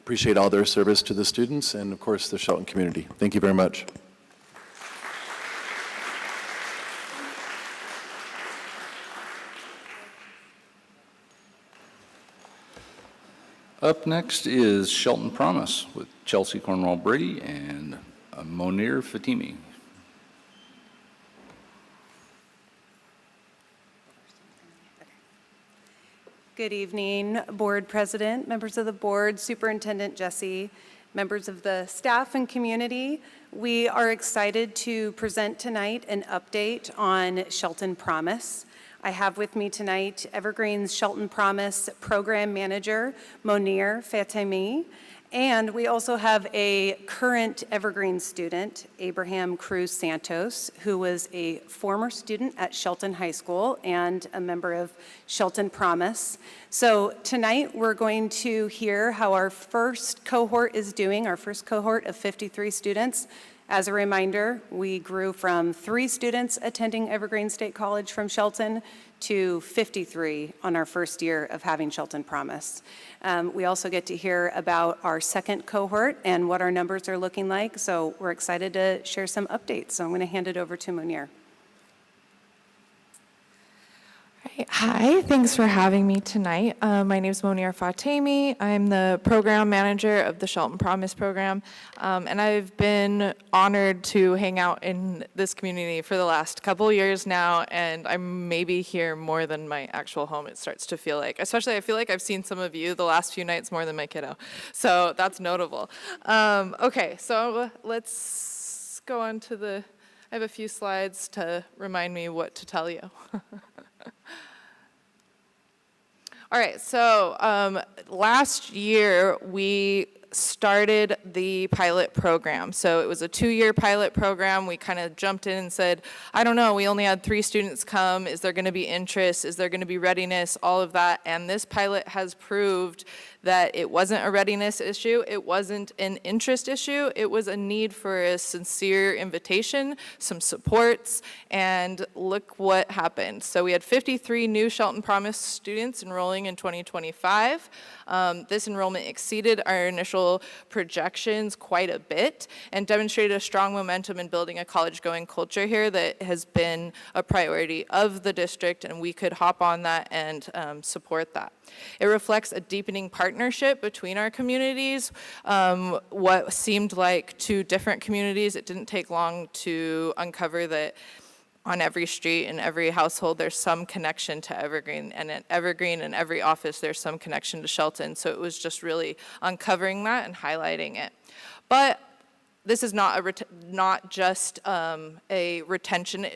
appreciate all their service to the students and, of course, the Shelton community. Thank you very much. Up next is Shelton Promise with Chelsea Cornwall Brady and Monir Fatimi. Good evening, Board President, members of the board, Superintendent Jesse, members of the staff and community. We are excited to present tonight an update on Shelton Promise. I have with me tonight Evergreen's Shelton Promise Program Manager, Monir Fatimi, and we also have a current Evergreen student, Abraham Cruz Santos, who was a former student at Shelton High School and a member of Shelton Promise. So tonight we're going to hear how our first cohort is doing, our first cohort of 53 students As a reminder, we grew from 3 students attending Evergreen State College from Shelton to 53 on our first year of having Shelton Promise. We also get to hear about our second cohort and what our numbers are looking like, so we're excited to share some updates. So I'm going to hand it over to Munir. Hi, thanks for having me tonight. My name is Monir Fatemi. I'm the program manager of the Shelton Promise program, and I've been honored to hang out in this community for the last couple years now, and I'm maybe here more than my actual home, it starts to feel like. Especially, I feel like I've seen some of you the last few nights more than my kiddo, so that's notable. Okay, so let's go on to I have a few slides to remind me what to tell you. All right, so last year we started the pilot program. So it was a 2-year pilot program. We kind of jumped in and said, I don't know, we only had 3 students come. Is there going to be interest? Is there going to be readiness? All of that. And this pilot has proved that it wasn't a readiness issue. It wasn't an interest issue. It was a need for a sincere invitation, some supports, and look what happened. So we had 53 new Shelton Promise students enrolling in 2025. This enrollment exceeded our initial projections quite a bit and demonstrated a strong momentum in building a college-going culture here that has been a priority of the district, and we could hop on that and support that. It reflects a deepening partnership between our communities. What seemed like 2 different communities, it didn't take long to uncover that on every street, in every household, there's some connection to Evergreen, and at Evergreen, in every office, there's some connection to Shelton. So it was just really uncovering that and highlighting it. But this is not just a retention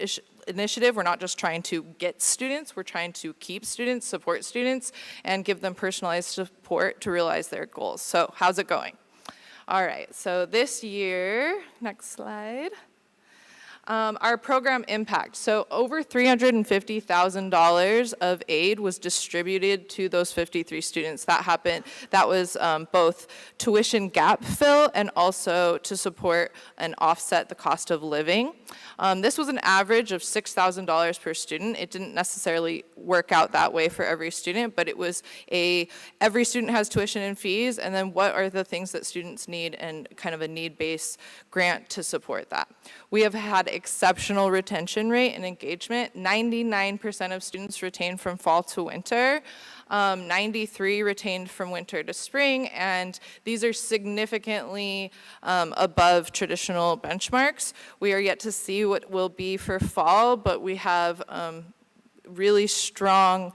initiative. We're not just trying to get students. We're trying to keep students, support students, and give them personalized support to realize their goals. So how's it going? All right, so this year, next slide. Our program impact. So over $350,000 of aid was distributed to those 53 students. That happened. That was both tuition gap fill and also to support and offset the cost of living. This was an average of $6,000 per student. It didn't necessarily work out that way for every student, but it was every student has tuition and fees, and then what are the things that students need, and kind of a need-based grant to support that. We have had exceptional retention rate and engagement. 99% of students retained from fall to winter. 93 retained from winter to spring, and these are significantly above traditional benchmarks. We are yet to see what will be for fall, but we have really strong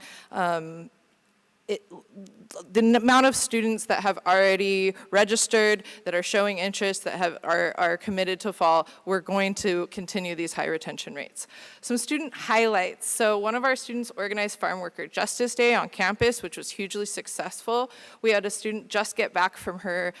the amount of students that have already registered, that are showing interest, that are committed to fall, we're going to continue these high retention rates. Some student highlights. So one of our students organized Farm Worker Justice Day on campus, which was hugely successful. We had a student just get back from her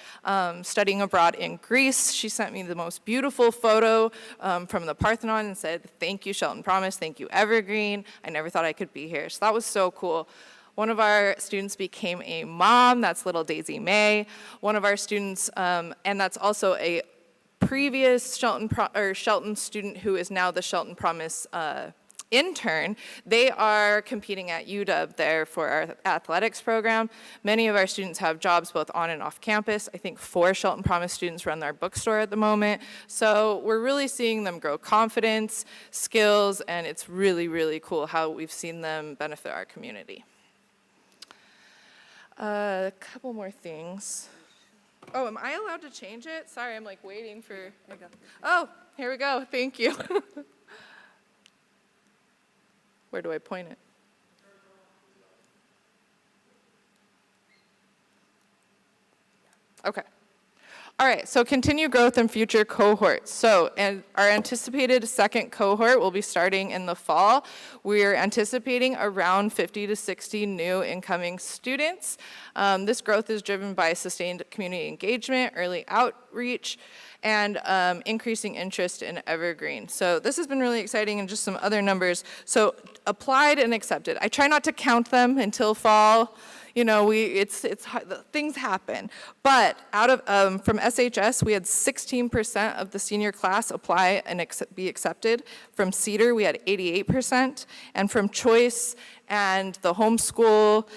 studying abroad in Greece. She sent me the most beautiful photo from the Parthenon and said, "Thank you, Shelton Promise. Thank you, Evergreen. I never thought I could be here." So that was so cool. One of our students became a mom, that's little Daisy May. One of our students, and that's also a previous Shelton student who is now the Shelton Promise intern. They are competing at UW there for our athletics program. Many of our students have jobs both on and off campus. I think 4 Shelton Promise students run our bookstore at the moment. So we're really seeing them grow confidence, skills, and it's really, really cool how we've seen them benefit our community. A couple more things. Oh, am I allowed to change it? Sorry, I'm like waiting for, there we go. Oh, here we go, thank you. Where do I point it? Okay. All right, so continue growth in future cohorts. So, and our anticipated second cohort will be starting in the fall. We're anticipating around 50 to 60 new incoming students. This growth is driven by sustained community engagement, early outreach, and increasing interest in Evergreen. So this has been really exciting, and just some other numbers. So applied and accepted. I try not to count them until fall. You know, it's hard, things happen. But from SHS, we had 16% of the senior class apply and be accepted. From Cedar, we had 88%. And from Choice and the homeschool,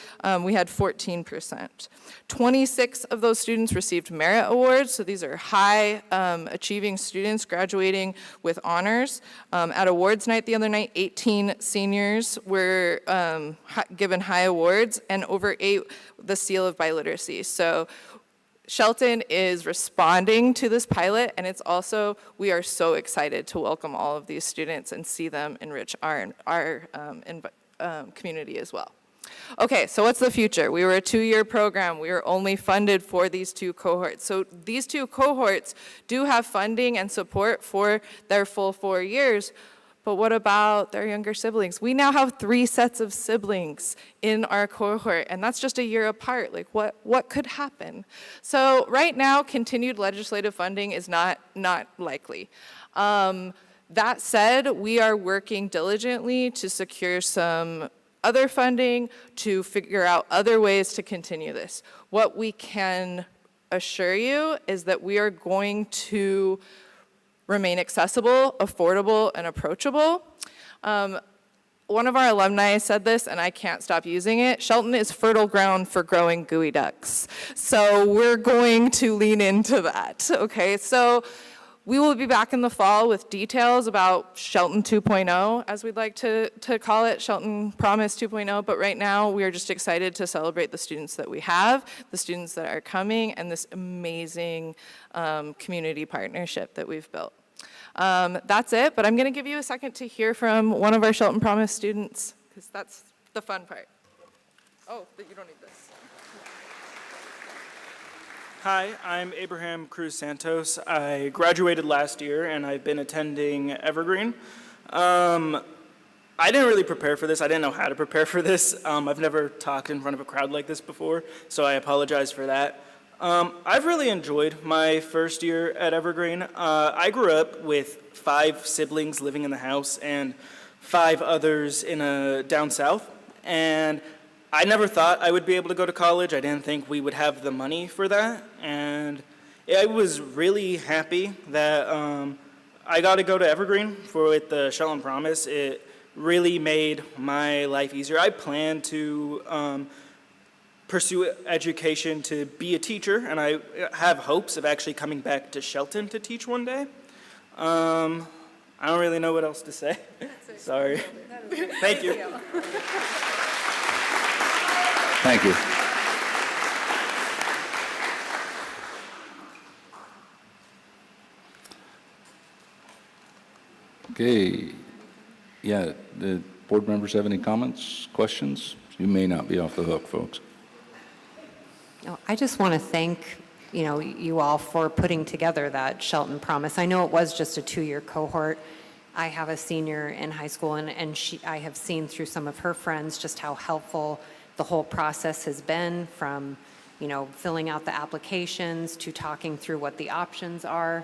we had 14%. 26 of those students received merit awards, so these are high achieving students graduating with honors. At awards night the other night, 18 seniors were given high awards, and over 8 the seal of biliteracy. So Shelton is responding to this pilot, and it's also, we are so excited to welcome all of these students and see them enrich our community as well. Okay, so what's the future? We were a 2-year program. We were only funded for these 2 cohorts. So these 2 cohorts do have funding and support for their full 4 years, but what about their younger siblings? We now have 3 sets of siblings in our cohort, and that's just a year apart. Like, what could happen? So right now, continued legislative funding is not likely. That said, we are working diligently to secure some other funding to figure out other ways to continue this. What we can assure you is that we are going to remain accessible, affordable, and approachable. One of our alumni said this, and I can't stop using it. Shelton is fertile ground for growing gooey ducks. So we're going to lean into that, okay? So we will be back in the fall with details about Shelton 2.0, as we'd like to call it, Shelton Promise 2.0, but right now we are just excited to celebrate the students that we have, the students that are coming, and this amazing community partnership that we've built. That's it, but I'm gonna give you a second to hear from one of our Shelton Promise students, because that's the fun part. Oh, but you don't need this. Hi, I'm Abraham Cruz Santos. I graduated last year and I've been attending Evergreen. I didn't really prepare for this. I didn't know how to prepare for this. I've never talked in front of a crowd like this before, so I apologize for that. I've really enjoyed my first year at Evergreen. I grew up with 5 siblings living in the house and 5 others down south, and I never thought I would be able to go to college. I didn't think we would have the money for that, and I was really happy that I got to go to Evergreen with the Shelton Promise. It really made my life easier. I plan to pursue education to be a teacher, and I have hopes of actually coming back to Shelton to teach one day. I don't really know what else to say. Sorry. Thank you. Thank you. Okay. Yeah, the board members have any comments, questions? You may not be off the hook, folks. No, I just want to thank, you all for putting together that Shelton Promise. I know it was just a 2-year cohort. I have a senior in high school, and I have seen through some of her friends just how helpful the whole process has been, from, filling out the applications to talking through what the options are.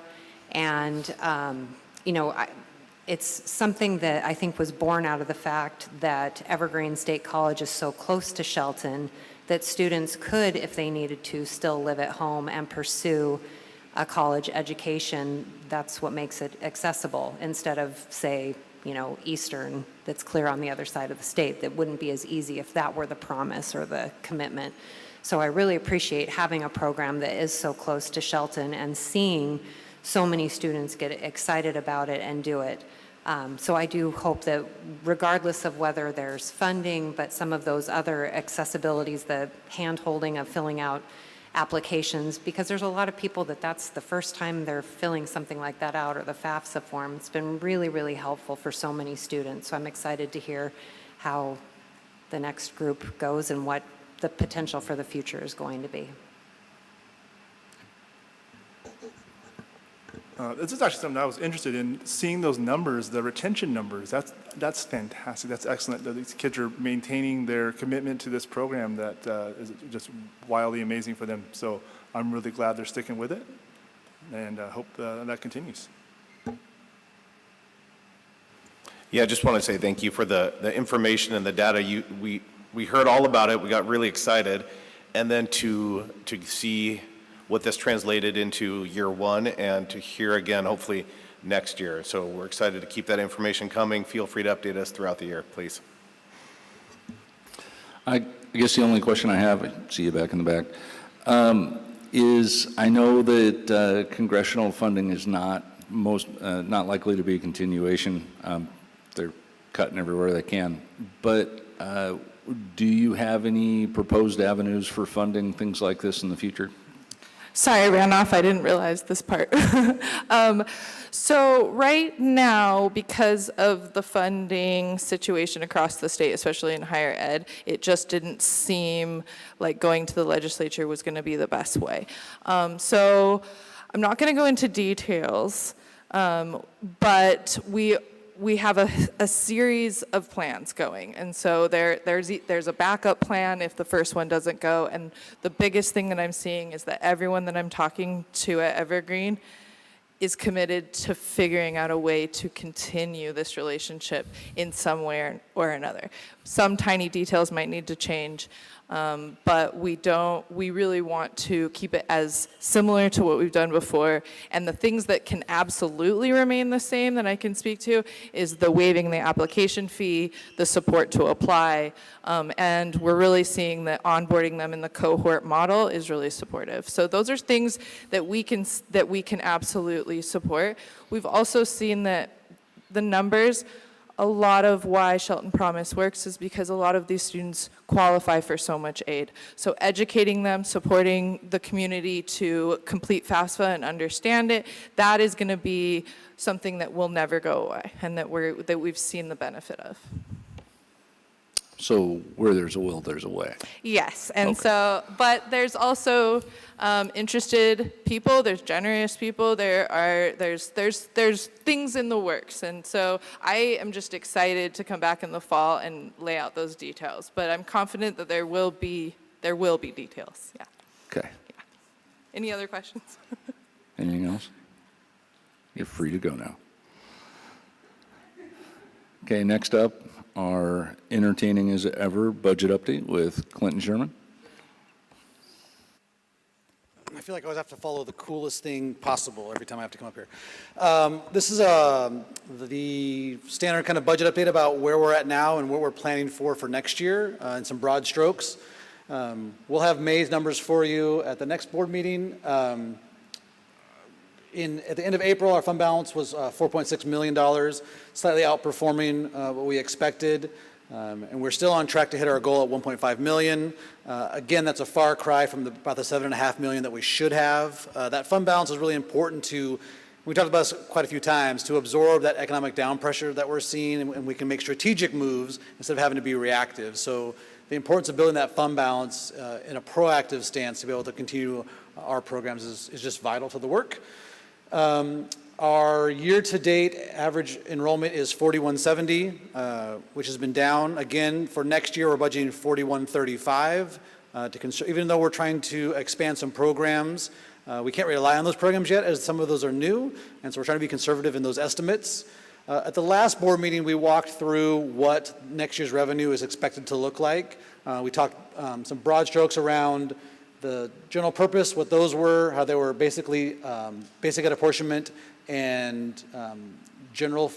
And, it's something that I think was born out of the fact that Evergreen State College is so close to Shelton that students could, if they needed to, still live at home and pursue a college education. That's what makes it accessible, instead of, say, Eastern, that's clear on the other side of the state. That wouldn't be as easy if that were the promise or the commitment. So I really appreciate having a program that is so close to Shelton and seeing so many students get excited about it and do it. So I do hope that regardless of whether there's funding, but some of those other accessibilities, the hand-holding of filling out applications, because there's a lot of people that's the first time they're filling something like that out, or the FAFSA form. It's been really, really helpful for so many students. So I'm excited to hear how the next group goes and what the potential for the future is going to be. This is actually something I was interested in, seeing those numbers, the retention numbers. That's fantastic. That's excellent that these kids are maintaining their commitment to this program. That is just wildly amazing for them. So I'm really glad they're sticking with it, and hope that continues. Yeah, I just want to say thank you for the information and the data we heard all about it, we got really excited, and then to see what this translated into year one and to hear again, hopefully next year. So we're excited to keep that information coming. Feel free to update us throughout the year, please. I guess the only question I have, I see you back in the back, is I know that congressional funding is not likely to be a continuation. They're cutting everywhere they can. But do you have any proposed avenues for funding things like this in the future? Sorry, I ran off. I didn't realize this part. So right now, because of the funding situation across the state, especially in higher ed, it just didn't seem like going to the legislature was going to be the best way. So I'm not going to go into details, but we have a series of plans going, and so there's a backup plan if the first one doesn't go. And the biggest thing that I'm seeing is that everyone that I'm talking to at Evergreen is committed to figuring out a way to continue this relationship in some way or another. Some tiny details might need to change, but we really want to keep it as similar to what we've done before. And the things that can absolutely remain the same that I can speak to is the waiving the application fee, the support to apply, and we're really seeing that onboarding them in the cohort model is really supportive. So those are things that we can absolutely support. We've also seen that the numbers, a lot of why Shelton Promise works is because a lot of these students qualify for so much aid. So educating them, supporting the community to complete FAFSA and understand it, that is going to be something that will never go away and that we've seen the benefit of. So where there's a will, there's a way. Yes, and Okay. so, but there's also interested people, there's generous people, there's things in the works, and so I am just excited to come back in the fall and lay out those details, but I'm confident that there will be details, yeah. Okay. Yeah. Any other questions? Anything else? You're free to go now. Okay, next up, our entertaining as ever budget update with Clinton Sherman. I feel like I always have to follow the coolest thing possible every time I have to come up here. This is the standard kind of budget update about where we're at now and what we're planning for next year in some broad strokes. We'll have May's numbers for you at the next board meeting. At the end of April, our fund balance was $4.6 million, slightly outperforming what we expected. And we're still on track to hit our goal at $1.5 million. Again, that's a far cry from about the $7.5 million that we should have. That fund balance is really important we talked about this quite a few times, to absorb that economic down pressure that we're seeing, and we can make strategic moves instead of having to be reactive. So the importance of building that fund balance in a proactive stance to be able to continue our programs is just vital to the work. Our year-to-date average enrollment is 4170, which has been down. Again, for next year, we're budgeting 4135. Even though we're trying to expand some programs, we can't rely on those programs yet, as some of those are new, and so we're trying to be conservative in those estimates. At the last board meeting, we walked through what next year's revenue is expected to look like. We talked some broad strokes around the general purpose, what those were, how they were basically basic ed apportionment and general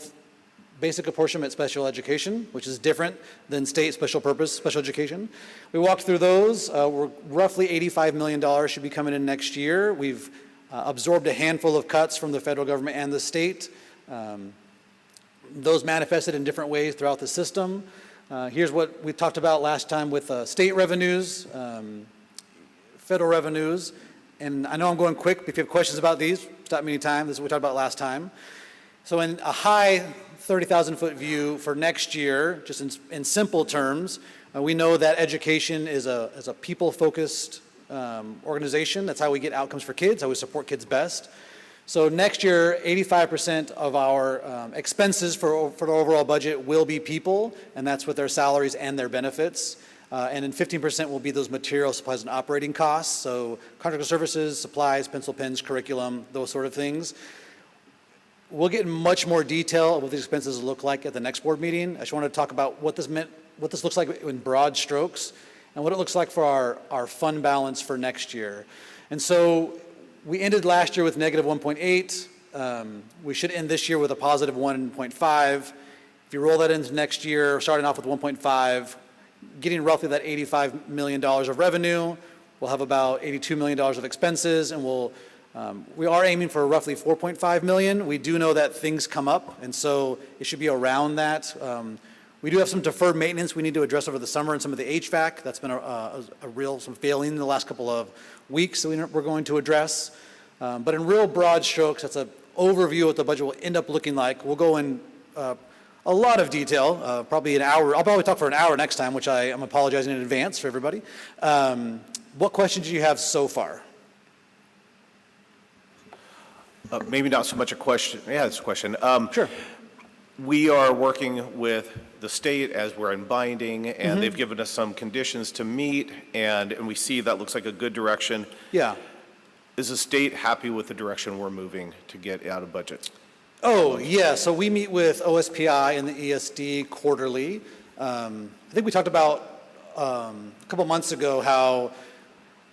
basic apportionment special education, which is different than state special purpose special education. We walked through those. We're roughly $85 million should be coming in next year. We've absorbed a handful of cuts from the federal government and the state. Those manifested in different ways throughout the system. Here's what we talked about last time with state revenues, federal revenues, and I know I'm going quick, but if you have questions about these, stop me anytime. This is what we talked about last time. So in a high 30,000-foot view for next year, just in simple terms, we know that education is a people-focused organization. That's how we get outcomes for kids, how we support kids best. So next year, 85% of our expenses for the overall budget will be people, and that's with their salaries and their benefits. And then 15% will be those materials, supplies, and operating costs. So contractual services, supplies, pencil, pens, curriculum, those sort of things. We'll get in much more detail of what these expenses look like at the next board meeting. I just want to talk about what this meant what this looks like in broad strokes and what it looks like for our fund balance for next year. And so we ended last year with negative 1.8. We should end this year with a positive 1.5. If you roll that into next year, starting off with 1.5, getting roughly that $85 million of revenue, we'll have about $82 million of expenses, and we are aiming for roughly 4.5 million. We do know that things come up, and so it should be around that. We do have some deferred maintenance we need to address over the summer and some of the HVAC. That's been some failing in the last couple of weeks that we're going to address. But in real broad strokes, that's an overview of what the budget will end up looking like. We'll go in a lot of detail, probably an hour. I'll probably talk for an hour next time, which I'm apologizing in advance for everybody. What questions do you have so far? Maybe not so much a question. Yeah, it's a question. Sure. We are working with the state as we're in binding, and they've given us some conditions to meet, and we see that looks like a good direction. Yeah. Is the state happy with the direction we're moving to get out of budget? Oh, yeah. So we meet with OSPI and the ESD quarterly. I think we talked about a couple months ago how,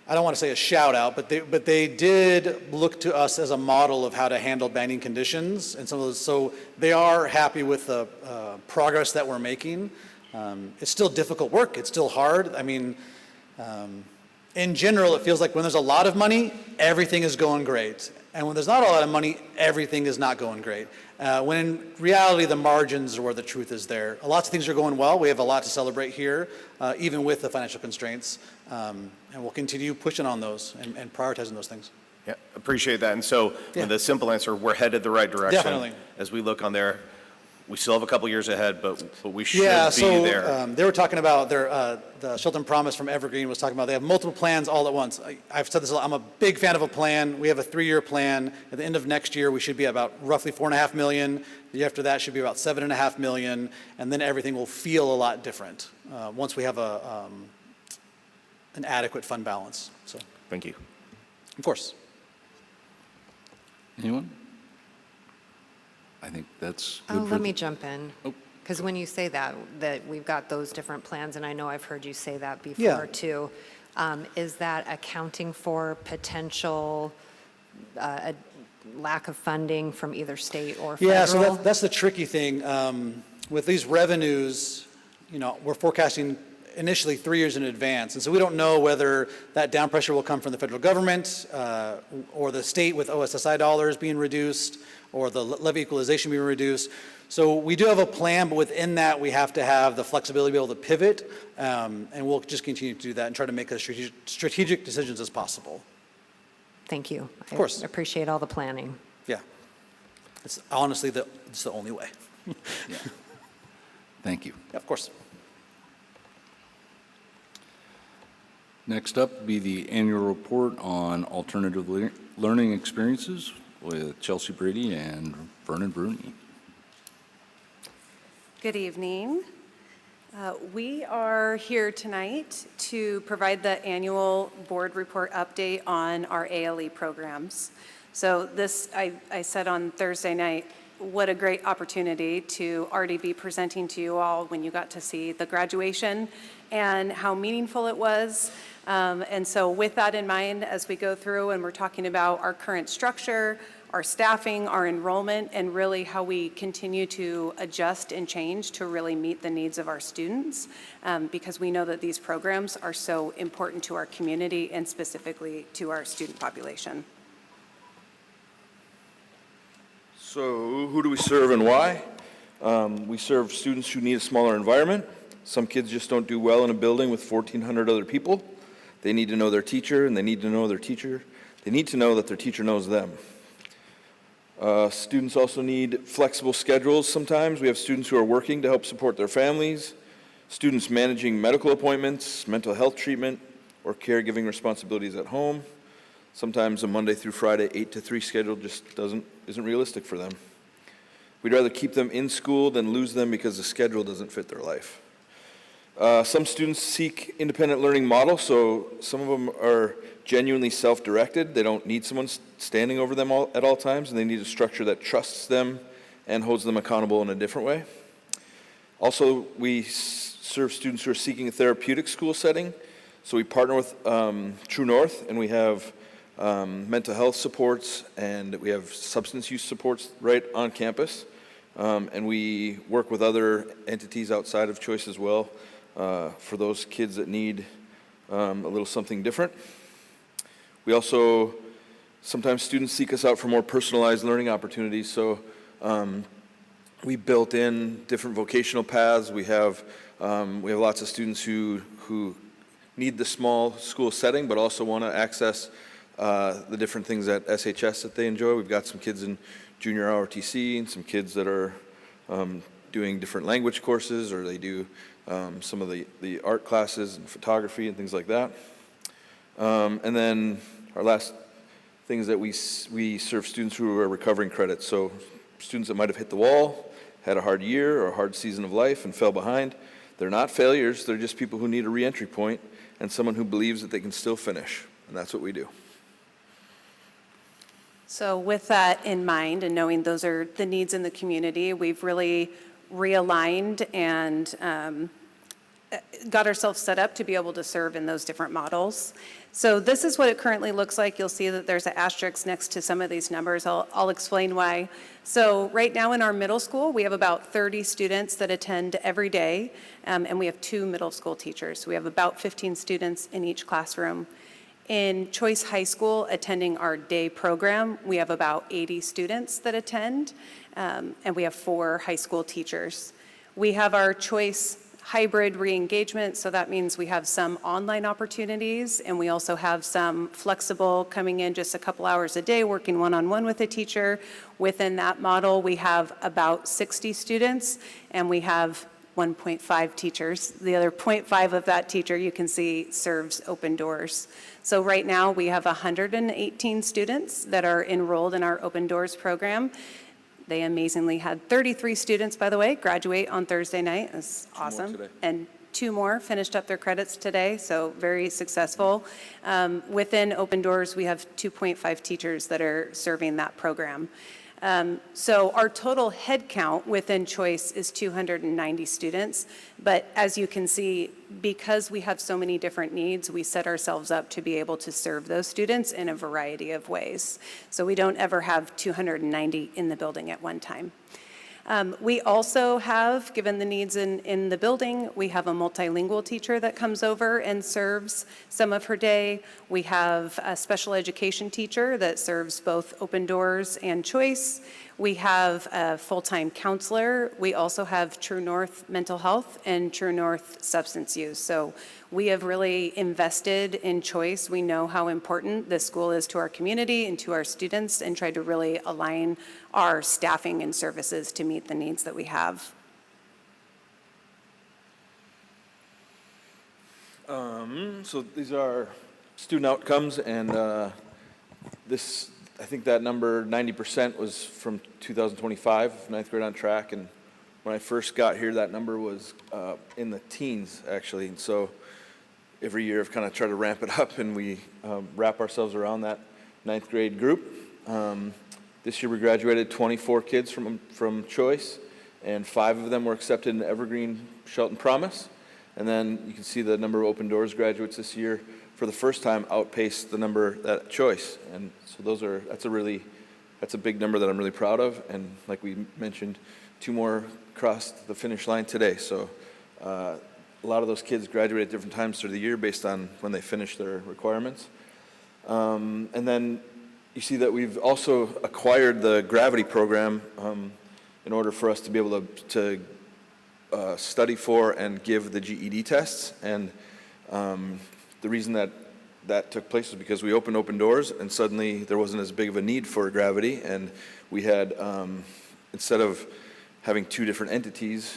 I don't want to say a shout out, but they did look to us as a model of how to handle banding conditions and some of those. So they are happy with the progress that we're making. It's still difficult work. It's still hard. I mean, in general, it feels like when there's a lot of money, everything is going great. And when there's not a lot of money, everything is not going great. When in reality, the margins are where the truth is there. Lots of things are going well. We have a lot to celebrate here, even with the financial constraints. And we'll continue pushing on those and prioritizing those things. Yeah, appreciate that. And so the simple answer, we're headed the right direction. Definitely. As we look on there, we still have a couple years ahead, but we should be there. They were talking about the Shelton Promise from Evergreen was talking about they have multiple plans all at once. I've said this a lot. I'm a big fan of a plan. We have a 3-year plan. At the end of next year, we should be about roughly 4.5 million. The year after that should be about 7.5 million. And then everything will feel a lot different once we have an adequate fund balance. So, thank you. Of course. Anyone? I think that's good. Oh, let me jump in. Because when you say that we've got those different plans, and I know I've heard you say that before too, is that accounting for potential a lack of funding from either state or federal? Yeah, so that's the tricky thing. With these revenues, we're forecasting initially 3 years in advance. And so we don't know whether that down pressure will come from the federal government or the state with OSSI dollars being reduced or the levy equalization being reduced. So we do have a plan, but within that we have to have the flexibility to be able to pivot, and we'll just continue to do that and try to make as strategic decisions as possible. Thank you. Of course. I appreciate all the planning. Yeah. It's honestly it's the only way. Yeah. Thank you. Yeah, of course. Next up will be the annual report on alternative learning experiences with Chelsea Brady and Vernon Bruni. Good evening. We are here tonight to provide the annual board report update on our ALE programs. So this, I said on Thursday night, what a great opportunity to already be presenting to you all when you got to see the graduation and how meaningful it was. And so with that in mind, as we go through and we're talking about our current structure, our staffing, our enrollment, and really how we continue to adjust and change to really meet the needs of our students, because we know that these programs are so important to our community and specifically to our student population. So who do we serve and why? We serve students who need a smaller environment. Some kids just don't do well in a building with 1,400 other people. They need to know their teacher, and they need to know their teacher. They need to know that their teacher knows them. Students also need flexible schedules sometimes. We have students who are working to help support their families, students managing medical appointments, mental health treatment, or caregiving responsibilities at home. Sometimes a Monday through Friday 8 to 3 schedule just isn't realistic for them. We'd rather keep them in school than lose them because the schedule doesn't fit their life. Some students seek independent learning models, so some of them are genuinely self-directed. They don't need someone standing over them at all times, and they need a structure that trusts them and holds them accountable in a different way. Also, we serve students who are seeking a therapeutic school setting. So we partner with True North, and we have mental health supports, and we have substance use supports right on campus. And we work with other entities outside of Choice as well for those kids that need a little something different. We also, sometimes students seek us out for more personalized learning opportunities. So we built in different vocational paths. We have lots of students who need the small school setting, but also want to access the different things at SHS that they enjoy. We've got some kids in junior ROTC and some kids that are doing different language courses, or they do some of the art classes and photography and things like that. And then our last thing is that we serve students who are recovering credits. So students that might have hit the wall, had a hard year or a hard season of life and fell behind. They're not failures, they're just people who need a re-entry point and someone who believes that they can still finish. And that's what we do. So with that in mind and knowing those are the needs in the community, we've really realigned and got ourselves set up to be able to serve in those different models. So this is what it currently looks like. You'll see that there's an asterisk next to some of these numbers. I'll explain why. So right now in our middle school, we have about 30 students that attend every day, and we have 2 middle school teachers. So we have about 15 students in each classroom. In Choice High School, attending our day program, we have about 80 students that attend, and we have 4 high school teachers. We have our Choice hybrid re-engagement, so that means we have some online opportunities, and we also have some flexible coming in just a couple hours a day, working one-on-one with a teacher. Within that model, we have about 60 students, and we have 1.5 teachers. The other 0.5 of that teacher, you can see, serves Open Doors. So right now, we have 118 students that are enrolled in our Open Doors program. They amazingly had 33 students, by the way, graduate on Thursday night. It's awesome. And 2 more finished up their credits today, so very successful. Within Open Doors, we have 2.5 teachers that are serving that program. So our total head count within Choice is 290 students, but as you can see, because we have so many different needs, we set ourselves up to be able to serve those students in a variety of ways. So we don't ever have 290 in the building at one time. We also have, given the needs in the building, we have a multilingual teacher that comes over and serves some of her day. We have a special education teacher that serves both Open Doors and Choice. We have a full-time counselor. We also have True North Mental Health and True North Substance Use. So we have really invested in Choice. We know how important this school is to our community and to our students, and tried to really align our staffing and services to meet the needs that we have. So these are student outcomes, and I think that number, 90%, was from 2025, 9th grade on track. And when I first got here, that number was in the teens, actually. And so every year I've kind of tried to ramp it up, and we wrap ourselves around that 9th grade group. This year we graduated 24 kids from Choice, and 5 of them were accepted in Evergreen Shelton Promise. And then you can see the number of Open Doors graduates this year for the first time outpaced the number at Choice. And so that's a big number that I'm really proud of. And like we mentioned, 2 more crossed the finish line today. So a lot of those kids graduate at different times through the year based on when they finish their requirements. And then you see that we've also acquired the Gravity program in order for us to be able to study for and give the GED tests. And the reason that took place was because we opened Open Doors, and suddenly there wasn't as big of a need for Gravity, and we had, instead of having 2 different entities,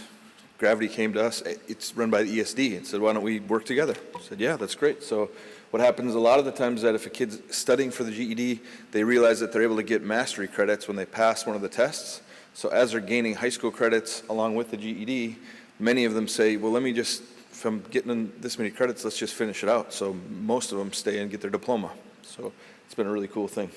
Gravity came to us. It's run by the ESD, and said, why don't we work together? I said, yeah, that's great. So what happens a lot of the times is that if a kid's studying for the GED, they realize that they're able to get mastery credits when they pass one of the tests. So as they're gaining high school credits along with the GED, many of them say, well, if I'm getting this many credits, let's just finish it out. So most of them stay and get their diploma. So it's been a really cool thing.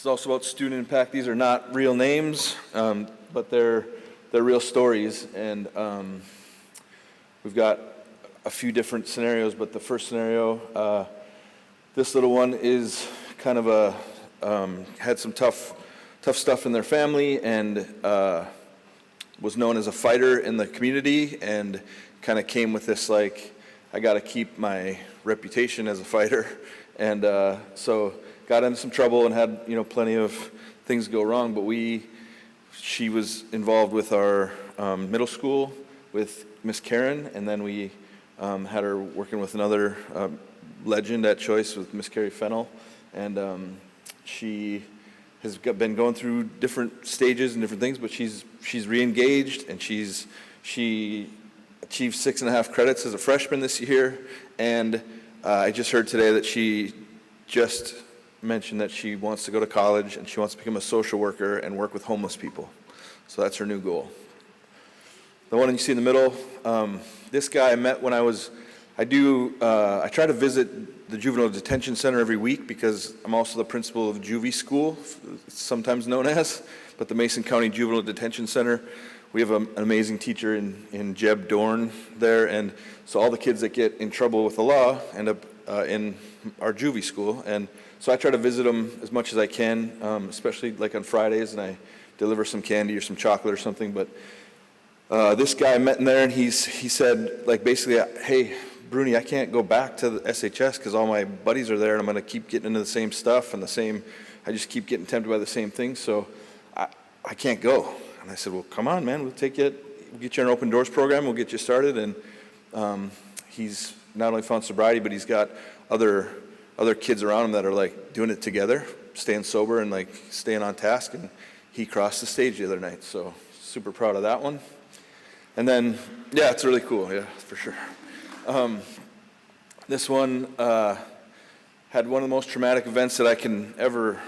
is also about student impact. These are not real names, but they're real stories. And we've got a few different scenarios, but the first scenario, this little one is kind of had some tough stuff in their family, and was known as a fighter in the community, and kind of came with this, like, I got to keep my reputation as a fighter. And so got into some trouble and had, plenty of things go wrong. But she was involved with our middle school with Miss Karen, and then we had her working with another legend at Choice with Miss Carrie Fennell. And she has been going through different stages and different things, but she's re-engaged, and she achieved 6.5 credits as a freshman this year. And I just heard today that she just mentioned that she wants to go to college and she wants to become a social worker and work with homeless people. So that's her new goal. The one you see in the middle, this guy I met when I try to visit the juvenile detention center every week because I'm also the principal of Juvie School, it's sometimes known as, but the Mason County Juvenile Detention Center. We have an amazing teacher in Jeb Dorn there, and so all the kids that get in trouble with the law end up in our Juvie school. And so I try to visit them as much as I can, especially like on Fridays, and I deliver some candy or some chocolate or something. But this guy I met in there, and he said, like, basically, hey, Bruni, I can't go back to the SHS because all my buddies are there, and I'm going to keep getting into the same stuff and I just keep getting tempted by the same thing, so I can't go. And I said, well, come on, man, we'll get you in an open doors program, we'll get you started. And he's not only found sobriety, but he's got other kids around him that are like doing it together, staying sober and like staying on task. And he crossed the stage the other night, so super proud of that one. And then, yeah, it's really cool, yeah, for sure. This one had one of the most traumatic events that I can ever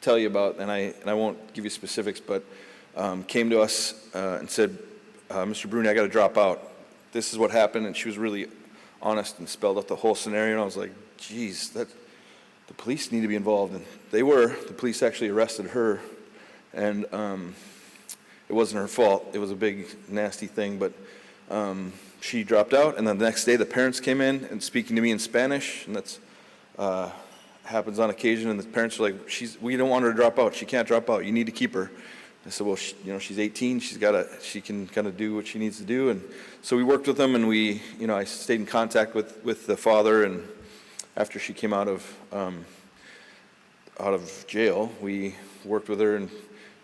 tell you about, and I won't give you specifics, but came to us and said, Mr. Bruni, I got to drop out. This is what happened, and she was really honest and spelled out the whole scenario, and I was like, geez, the police need to be involved. And they were. The police actually arrested her, and it wasn't her fault. It was a big, nasty thing, but she dropped out, and then the next day the parents came in and speaking to me in Spanish, and that's happens on occasion, and the parents were like, we don't want her to drop out. She can't drop out. You need to keep her. I said, well, she's 18. She can kind of do what she needs to do. And so we worked with them, and I stayed in contact with the father. And after she came out of jail, we worked with her and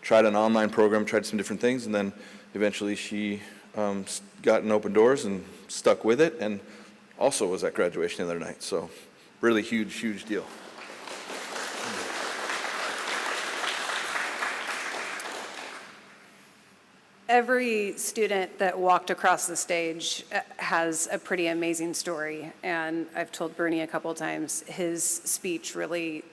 tried an online program, tried some different things, and then eventually she got in open doors and stuck with it, and also was at graduation the other night. So really huge deal. Every student that walked across the stage has a pretty amazing story, and I've told Bernie a couple times, his speech really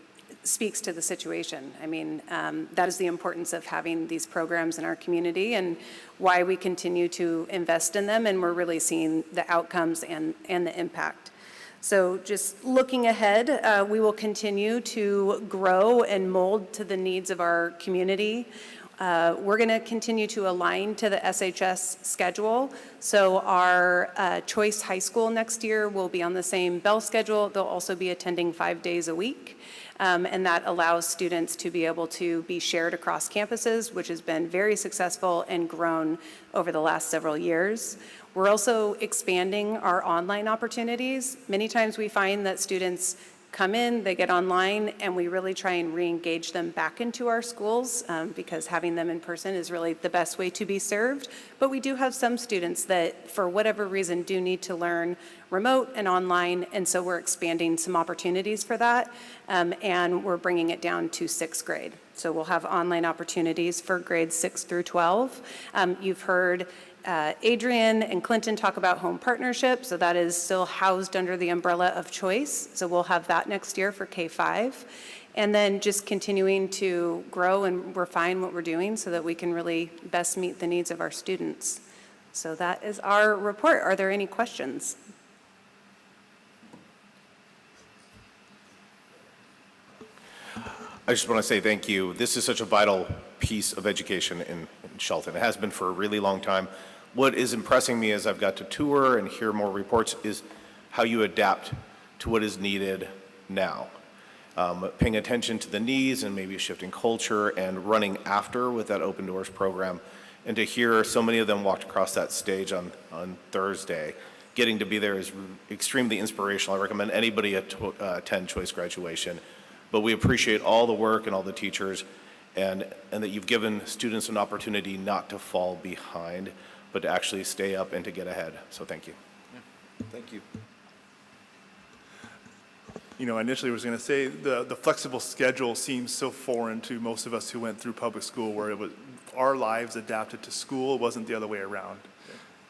speaks to the situation. I mean, that is the importance of having these programs in our community and why we continue to invest in them, and we're really seeing the outcomes and the impact. So just looking ahead, we will continue to grow and mold to the needs of our community. We're going to continue to align to the SHS schedule. So our Choice High School next year will be on the same bell schedule. They'll also be attending 5 days a week. And that allows students to be able to be shared across campuses, which has been very successful and grown over the last several years. We're also expanding our online opportunities. Many times we find that students come in, they get online, and we really try and re-engage them back into our schools because having them in person is really the best way to be served. But we do have some students that, for whatever reason, do need to learn remote and online, and so we're expanding some opportunities for that, and we're bringing it down to 6th grade. So we'll have online opportunities for grades 6 through 12. You've heard Adrian and Clinton talk about home partnership, so that is still housed under the umbrella of Choice. So we'll have that next year for K-5. And then just continuing to grow and refine what we're doing so that we can really best meet the needs of our students. So that is our report. Are there any questions? I just want to say thank you. This is such a vital piece of education in Shelton. It has been for a really long time. What is impressing me as I've got to tour and hear more reports is how you adapt to what is needed now. Paying attention to the needs and maybe a shifting culture and running after with that Open Doors program. And to hear so many of them walked across that stage on Thursday, getting to be there is extremely inspirational. I recommend anybody attend Choice Graduation. But we appreciate all the work and all the teachers and that you've given students an opportunity not to fall behind, but to actually stay up and to get ahead. So thank you. Yeah. Thank you. You know, initially I was going to say the flexible schedule seems so foreign to most of us who went through public school, where it was our lives adapted to school. It wasn't the other way around.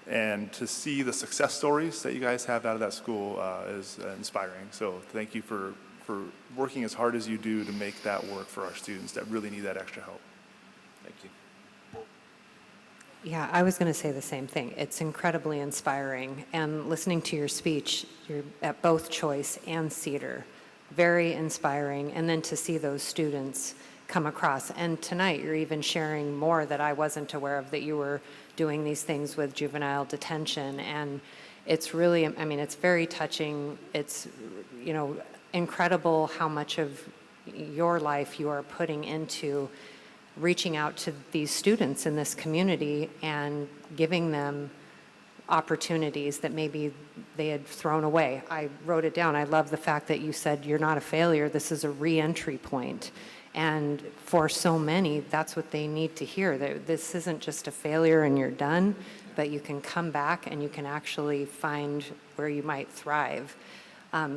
And to see the success stories that you guys have out of that school is inspiring. So thank you for working as hard as you do to make that work for our students that really need that extra help. Thank you. Yeah, I was going to say the same thing. It's incredibly inspiring. And listening to your speech, you're at both Choice and Cedar, very inspiring. And then to see those students come across. And tonight, you're even sharing more that I wasn't aware of, that you were doing these things with juvenile detention. And it's really, I mean, it's very touching. It's, you know, incredible how much of your life you are putting into reaching out to these students in this community and giving them opportunities that maybe they had thrown away. I wrote it down. I love the fact that you said you're not a failure. This is a re-entry point. And for so many, that's what they need to hear. This isn't just a failure and you're done, but you can come back and you can actually find where you might thrive.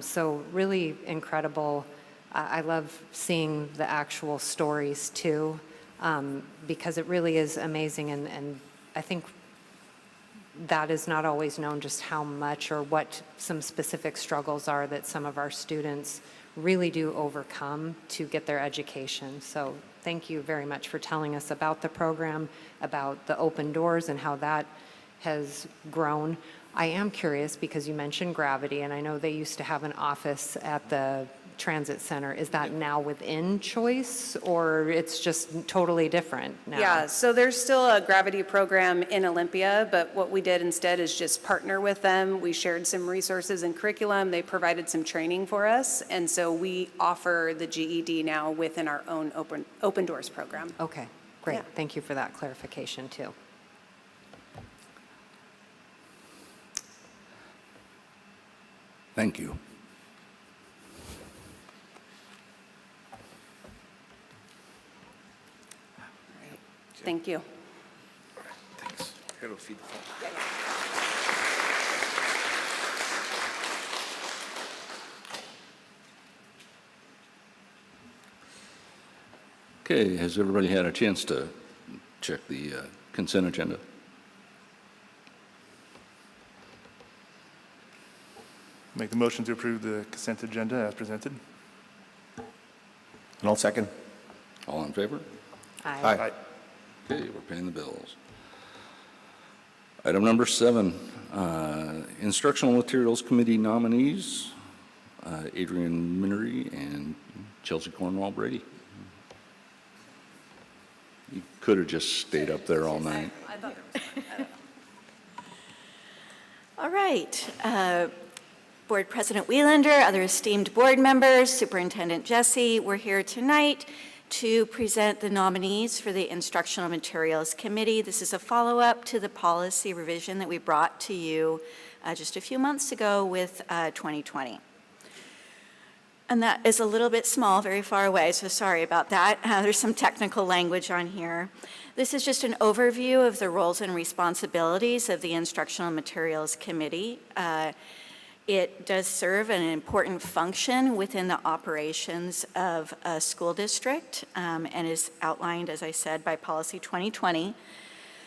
So really incredible. I love seeing the actual stories too, because it really is amazing. And I think that is not always known, just how much or what some specific struggles are that some of our students really do overcome to get their education. So thank you very much for telling us about the program, about the Open Doors and how that has grown. I am curious because you mentioned Gravity, and I know they used to have an office at the Transit Center. Is that now within Choice, or it's just totally different now? Yeah, so there's still a Gravity program in Olympia, but what we did instead is just partner with them. We shared some resources and curriculum. They provided some training for us, and so we offer the GED now within our own Open Doors program. Okay, great. Yeah. Thank you for that clarification too. Thank you. Thank you. Thanks. Here, we'll feed the phone. Okay, has everybody had a chance to check the consent agenda? Make the motion to approve the consent agenda as presented. And I'll second. All in favor? Aye. Aye. Okay, we're paying the bills. Item number 7, Instructional Materials Committee nominees, Adrian Minery and Chelsea Cornwall Brady. You could have just stayed up there all night. I thought there was one. All right. Board President Welander, other esteemed board members, Superintendent Jesse, we're here tonight to present the nominees for the Instructional Materials Committee. This is a follow-up to the policy revision that we brought to you just a few months ago with 2020. And that is a little bit small, very far away, so sorry about that. There's some technical language on here. This is just an overview of the roles and responsibilities of the Instructional Materials Committee. It does serve an important function within the operations of a school district and is outlined, as I said, by Policy 2020.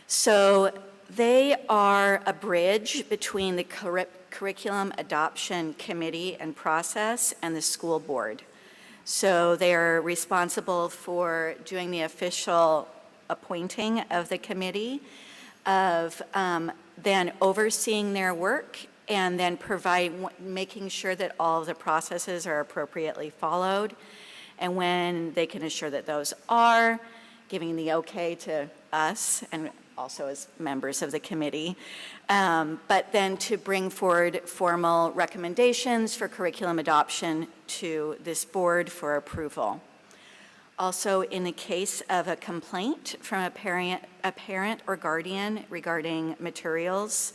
So they are a bridge between the Curriculum Adoption Committee and process and the school board. So they are responsible for doing the official appointing of the committee, of then overseeing their work, and then making sure that all of the processes are appropriately followed, And when they can assure that those are, giving the okay to us and also as members of the committee, but then to bring forward formal recommendations for curriculum adoption to this board for approval. Also, in the case of a complaint from a parent or guardian regarding materials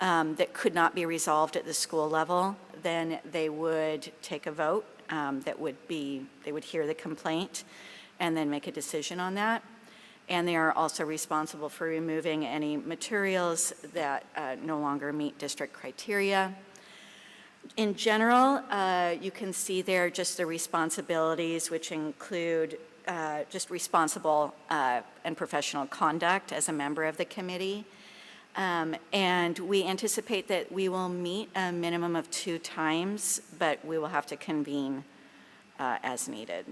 that could not be resolved at the school level, then they would take a vote they would hear the complaint and then make a decision on that. And they are also responsible for removing any materials that no longer meet district criteria. In general, you can see there just the responsibilities, which include just responsible and professional conduct as a member of the committee. And we anticipate that we will meet a minimum of 2 times, but we will have to convene as needed.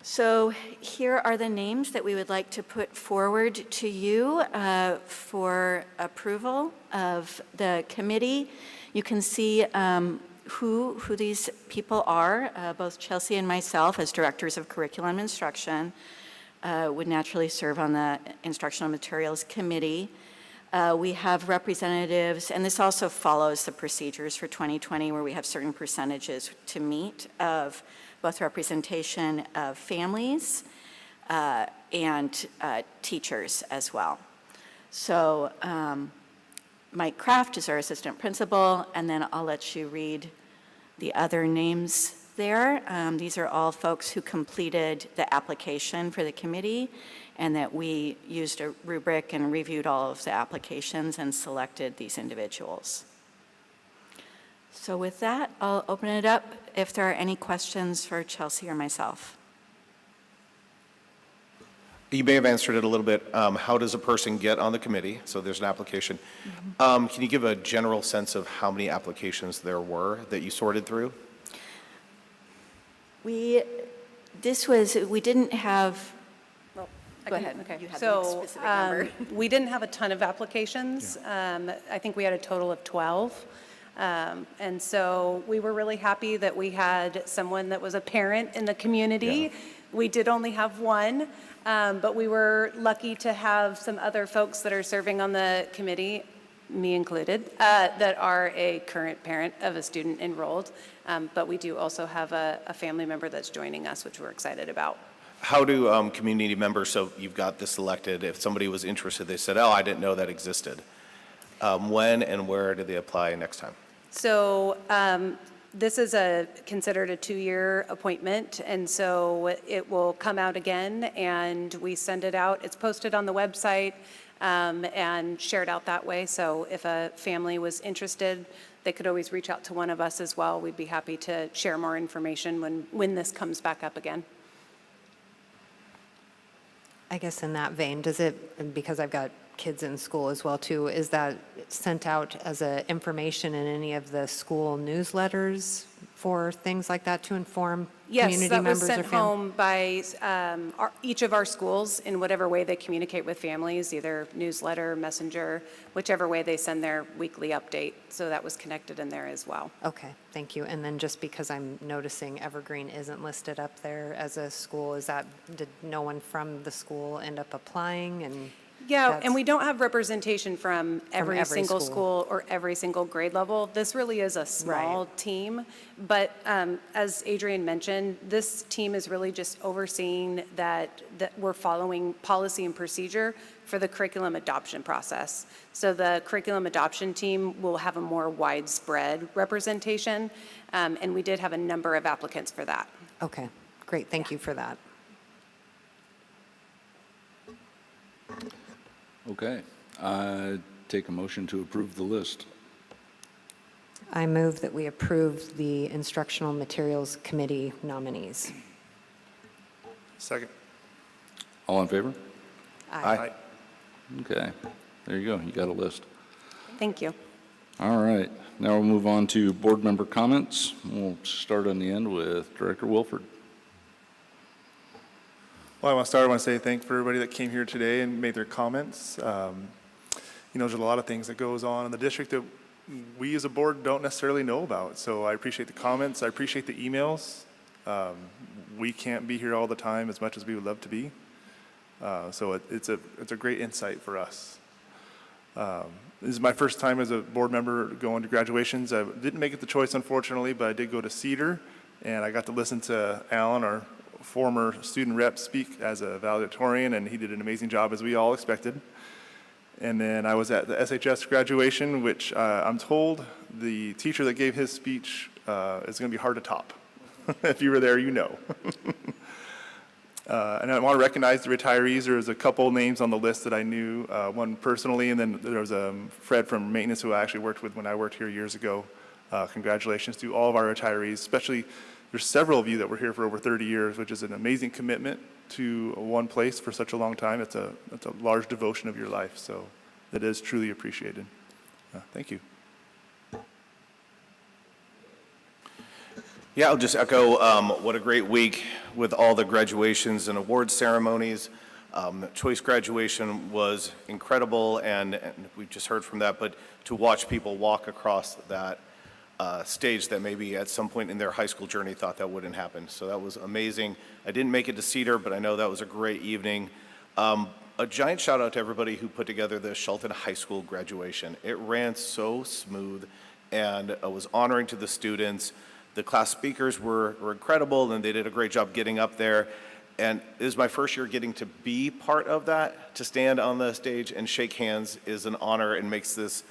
So here are the names that we would like to put forward to you for approval of the committee. You can see who these people are. Both Chelsea and myself, as directors of curriculum instruction, would naturally serve on the Instructional Materials Committee. We have representatives, and this also follows the procedures for 2020 where we have certain percentages to meet of both representation of families and teachers as well. So Mike Kraft is our assistant principal, and then I'll let you read the other names there. These are all folks who completed the application for the committee, and that we used a rubric and reviewed all of the applications and selected these individuals. So with that, I'll open it up if there are any questions for Chelsea or myself. You may have answered it a little bit. How does a person get on the committee? So there's an application. Can you give a general sense of how many applications there were that you sorted through? We didn't have, well, go ahead. Okay, You have the so specific number. we didn't have a ton of applications. I think we had a total of 12. And so we were really happy that we had someone that was a parent in the community. Yeah. We did only have one, but we were lucky to have some other folks that are serving on the committee, me included, that are a current parent of a student enrolled. But we do also have a family member that's joining us, which we're excited about. How do community members, so you've got this selected, if somebody was interested, they said, oh, I didn't know that existed. When and where do they apply next time? So this is considered a 2-year appointment, and so it will come out again, and we send it out. It's posted on the website and shared out that way. So if a family was interested, they could always reach out to one of us as well. We'd be happy to share more information when this comes back up again. I guess in that vein, does it, because I've got kids in school as well too, is that sent out as a information in any of the school newsletters for things like that to inform community members or families? Yes, that was sent home by each of our schools in whatever way they communicate with families, either newsletter, messenger, whichever way they send their weekly update. So that was connected in there as well. Okay, thank you. And then just because I'm noticing Evergreen isn't listed up there as a school, did no one from the school end up applying? And yeah, and we don't have representation from every single school or every single grade level. This really is a small team. But as Adrienne mentioned, this team is really just overseeing that we're following policy and procedure for the curriculum adoption process. So the curriculum adoption team will have a more widespread representation, and we did have a number of applicants for that. Okay, great. Thank you for that. Okay. Take a motion to approve the list. I move that we approve the Instructional Materials Committee nominees. Second. All in favor? Aye. Okay. There you go. You got a list. Thank you. All right. Now we'll move on to board member comments. We'll start on the end with Director Wilford. Well, I want to say thank you for everybody that came here today and made their comments. There's a lot of things that goes on in the district that we as a board don't necessarily know about. So I appreciate the comments. I appreciate the emails. We can't be here all the time as much as we would love to be. So it's a great insight for us. This is my first time as a board member going to graduations. I didn't make it the choice, unfortunately, but I did go to Cedar, and I got to listen to Alan, our former student rep, speak as a valedictorian, and he did an amazing job, as we all expected. And then I was at the SHS graduation, which I'm told the teacher that gave his speech is going to be hard to top. If you were there, you know. And I want to recognize the retirees. There's a couple names on the list that I knew, one personally, and then there was Fred from maintenance who I actually worked with when I worked here years ago. Congratulations to all of our retirees, especially there's several of you that were here for over 30 years, which is an amazing commitment to one place for such a long time. It's a large devotion of your life, so that is truly appreciated. Thank you. Yeah, I'll just echo what a great week with all the graduations and award ceremonies. Choice graduation was incredible, and we just heard from that, but to watch people walk across that stage that maybe at some point in their high school journey thought that wouldn't happen. So that was amazing. I didn't make it to Cedar, but I know that was a great evening. A giant shout out to everybody who put together the Shelton High School graduation. It ran so smooth, and it was honoring to the students. The class speakers were incredible, and they did a great job getting up there. And it is my first year getting to be part of that. To stand on the stage and shake hands is an honor and makes this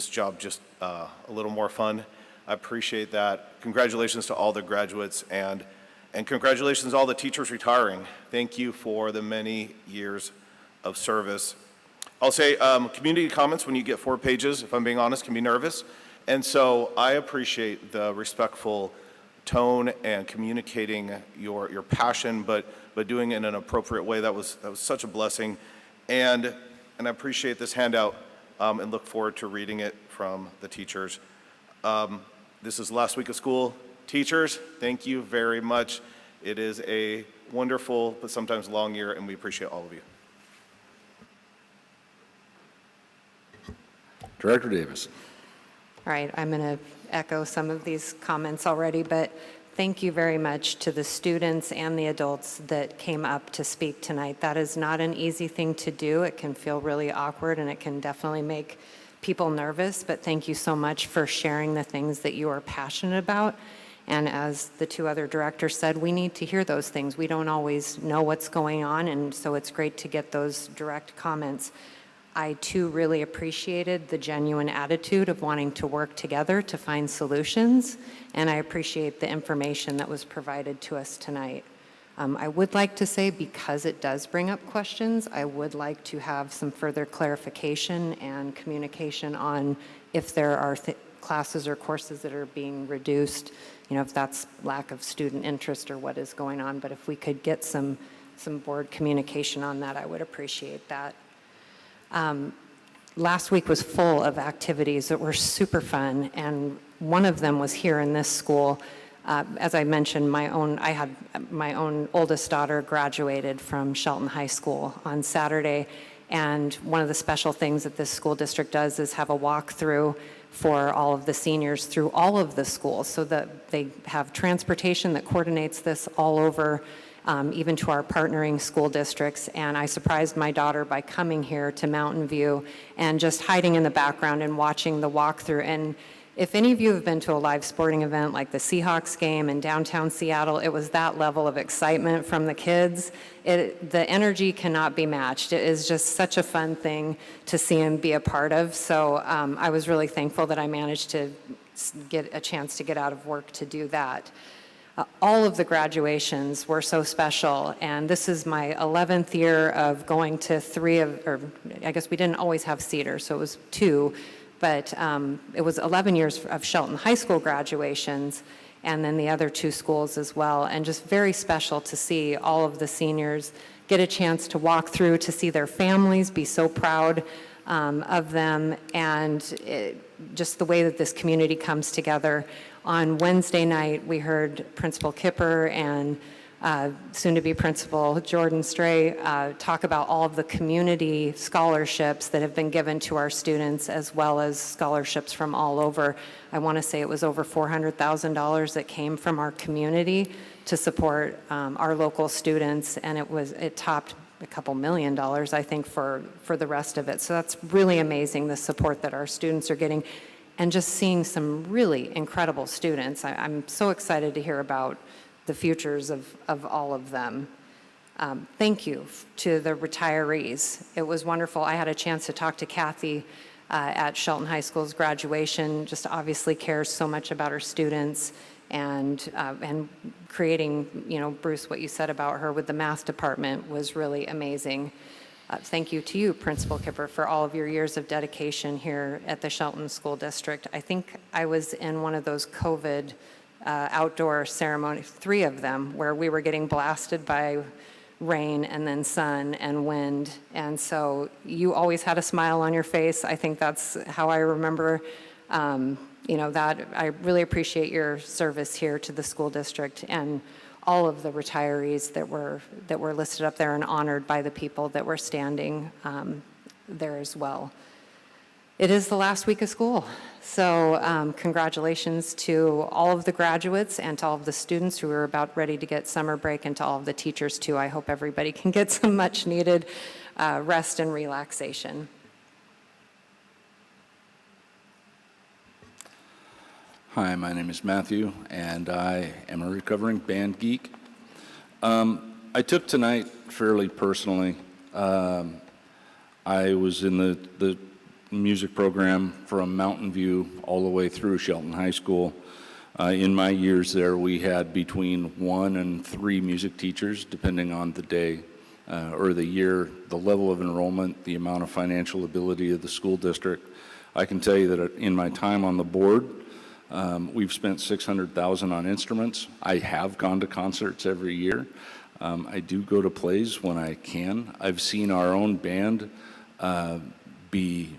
job just a little more fun. I appreciate that. Congratulations to all the graduates, and congratulations to all the teachers retiring. Thank you for the many years of service. I'll say community comments, when you get 4 pages, if I'm being honest, can be nervous. And so I appreciate the respectful tone and communicating your passion, but doing it in an appropriate way. That was such a blessing. And I appreciate this handout and look forward to reading it from the teachers. This is the last week of school. Teachers, thank you very much. It is a wonderful but sometimes long year, and we appreciate all of you. Director Davis. All right, I'm going to echo some of these comments already, but thank you very much to the students and the adults that came up to speak tonight. That is not an easy thing to do. It can feel really awkward, and it can definitely make people nervous, but thank you so much for sharing the things that you are passionate about. And as the 2 other directors said, we need to hear those things. We don't always know what's going on, and so it's great to get those direct comments. I, too, really appreciated the genuine attitude of wanting to work together to find solutions, and I appreciate the information that was provided to us tonight. I would like to say, because it does bring up questions, I would like to have some further clarification and communication on if there are classes or courses that are being reduced, if that's lack of student interest or what is going on. But if we could get some board communication on that, I would appreciate that. Last week was full of activities that were super fun, and one of them was here in this school. As I mentioned, I had my own oldest daughter graduated from Shelton High School on Saturday, and one of the special things that this school district does is have a walkthrough for all of the seniors through all of the schools, so that they have transportation that coordinates this all over, even to our partnering school districts. And I surprised my daughter by coming here to Mountain View and just hiding in the background and watching the walkthrough. And if any of you have been to a live sporting event like the Seahawks game in downtown Seattle, it was that level of excitement from the kids. The energy cannot be matched. It is just such a fun thing to see and be a part of. So I was really thankful that I managed to get a chance to get out of work to do that. All of the graduations were so special, and this is my 11th year of going to I guess we didn't always have Cedar, so it was 2, but it was 11 years of Shelton High School graduations, and then the other 2 schools as well, and just very special to see all of the seniors get a chance to walk through, to see their families be so proud of them, and just the way that this community comes together. On Wednesday night, we heard Principal Kipper and soon-to-be principal Jordan Stray talk about all of the community scholarships that have been given to our students, as well as scholarships from all over. I want to say it was over $400,000 that came from our community to support our local students, and it topped a couple $1 million, I think, for the rest of it. So that's really amazing, the support that our students are getting, and just seeing some really incredible students. I'm so excited to hear about the futures of all of them. Thank you to the retirees. It was wonderful. I had a chance to talk to Kathy at Shelton High School's graduation. Just obviously cares so much about her students, and creating, Bruce, what you said about her with the math department was really amazing. Thank you to you, Principal Kipper, for all of your years of dedication here at the Shelton School District. I think I was in one of those COVID outdoor ceremonies, 3 of them, where we were getting blasted by rain and then sun and wind. And so you always had a smile on your face. I think that's how I remember that. I really appreciate your service here to the school district, and all of the retirees that were listed up there and honored by the people that were standing there as well. It is the last week of school, so congratulations to all of the graduates and to all of the students who are about ready to get summer break, and to all of the teachers too. I hope everybody can get some much needed rest and relaxation. Hi, my name is Matthew, and I am a recovering band geek. I took tonight fairly personally. I was in the music program from Mountain View all the way through Shelton High School. In my years there, we had between 1 and 3 music teachers, depending on the day or the year, the level of enrollment, the amount of financial ability of the school district. I can tell you that in my time on the board, we've spent $600,000 on instruments. I have gone to concerts every year. I do go to plays when I can. I've seen our own band be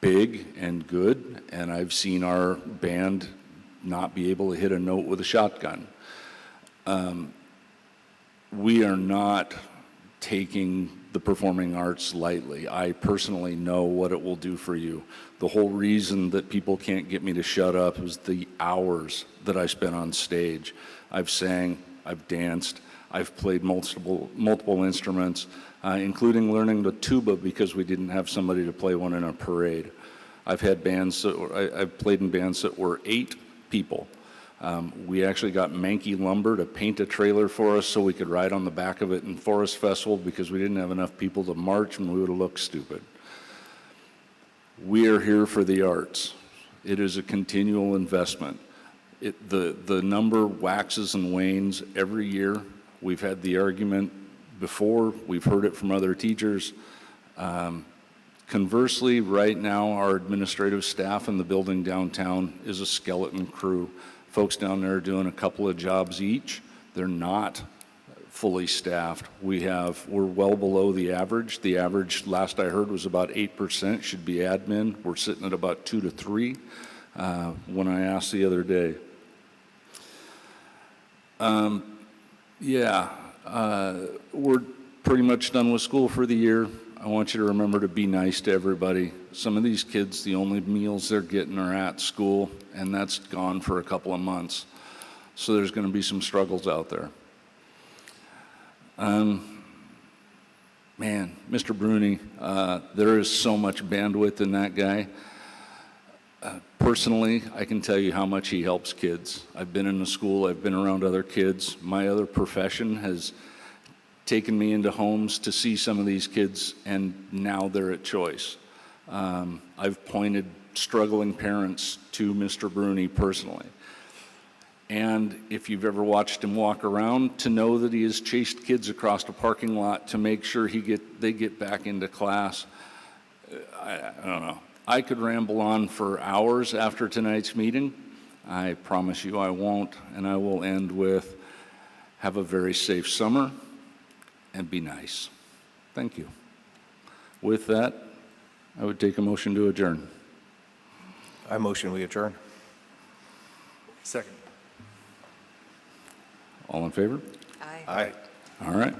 big and good, and I've seen our band not be able to hit a note with a shotgun. We are not taking the performing arts lightly. I personally know what it will do for you. The whole reason that people can't get me to shut up is the hours that I spent on stage. I've sang, I've danced, I've played multiple instruments, including learning the tuba because we didn't have somebody to play one in a parade. I've had bands I've played in bands that were 8 people. We actually got Mankey Lumber to paint a trailer for us so we could ride on the back of it in Forest Festival because we didn't have enough people to march and we would have looked stupid. We are here for the arts. It is a continual investment. The number waxes and wanes every year. We've had the argument before. We've heard it from other teachers. Conversely, right now, our administrative staff in the building downtown is a skeleton crew. Folks down there are doing a couple of jobs each. They're not fully staffed. We're well below the average. The average, last I heard, was about 8% should be admin. We're sitting at about 2 to 3 when I asked the other day. We're pretty much done with school for the year. I want you to remember to be nice to everybody. Some of these kids, the only meals they're getting are at school, and that's gone for a couple of months. So there's going to be some struggles out there. Mr. Bruni, there is so much bandwidth in that guy. Personally, I can tell you how much he helps kids. I've been in the school, I've been around other kids. My other profession has taken me into homes to see some of these kids, and now they're at choice. I've pointed struggling parents to Mr. Bruni personally. And if you've ever watched him walk around, to know that he has chased kids across a parking lot to make sure they get back into class, I don't know. I could ramble on for hours after tonight's meeting. I promise you I won't, and I will end with, have a very safe summer and be nice. Thank you. With that, I would take a motion to adjourn. I motion we adjourn. Second. All in favor? Aye. Aye. All right.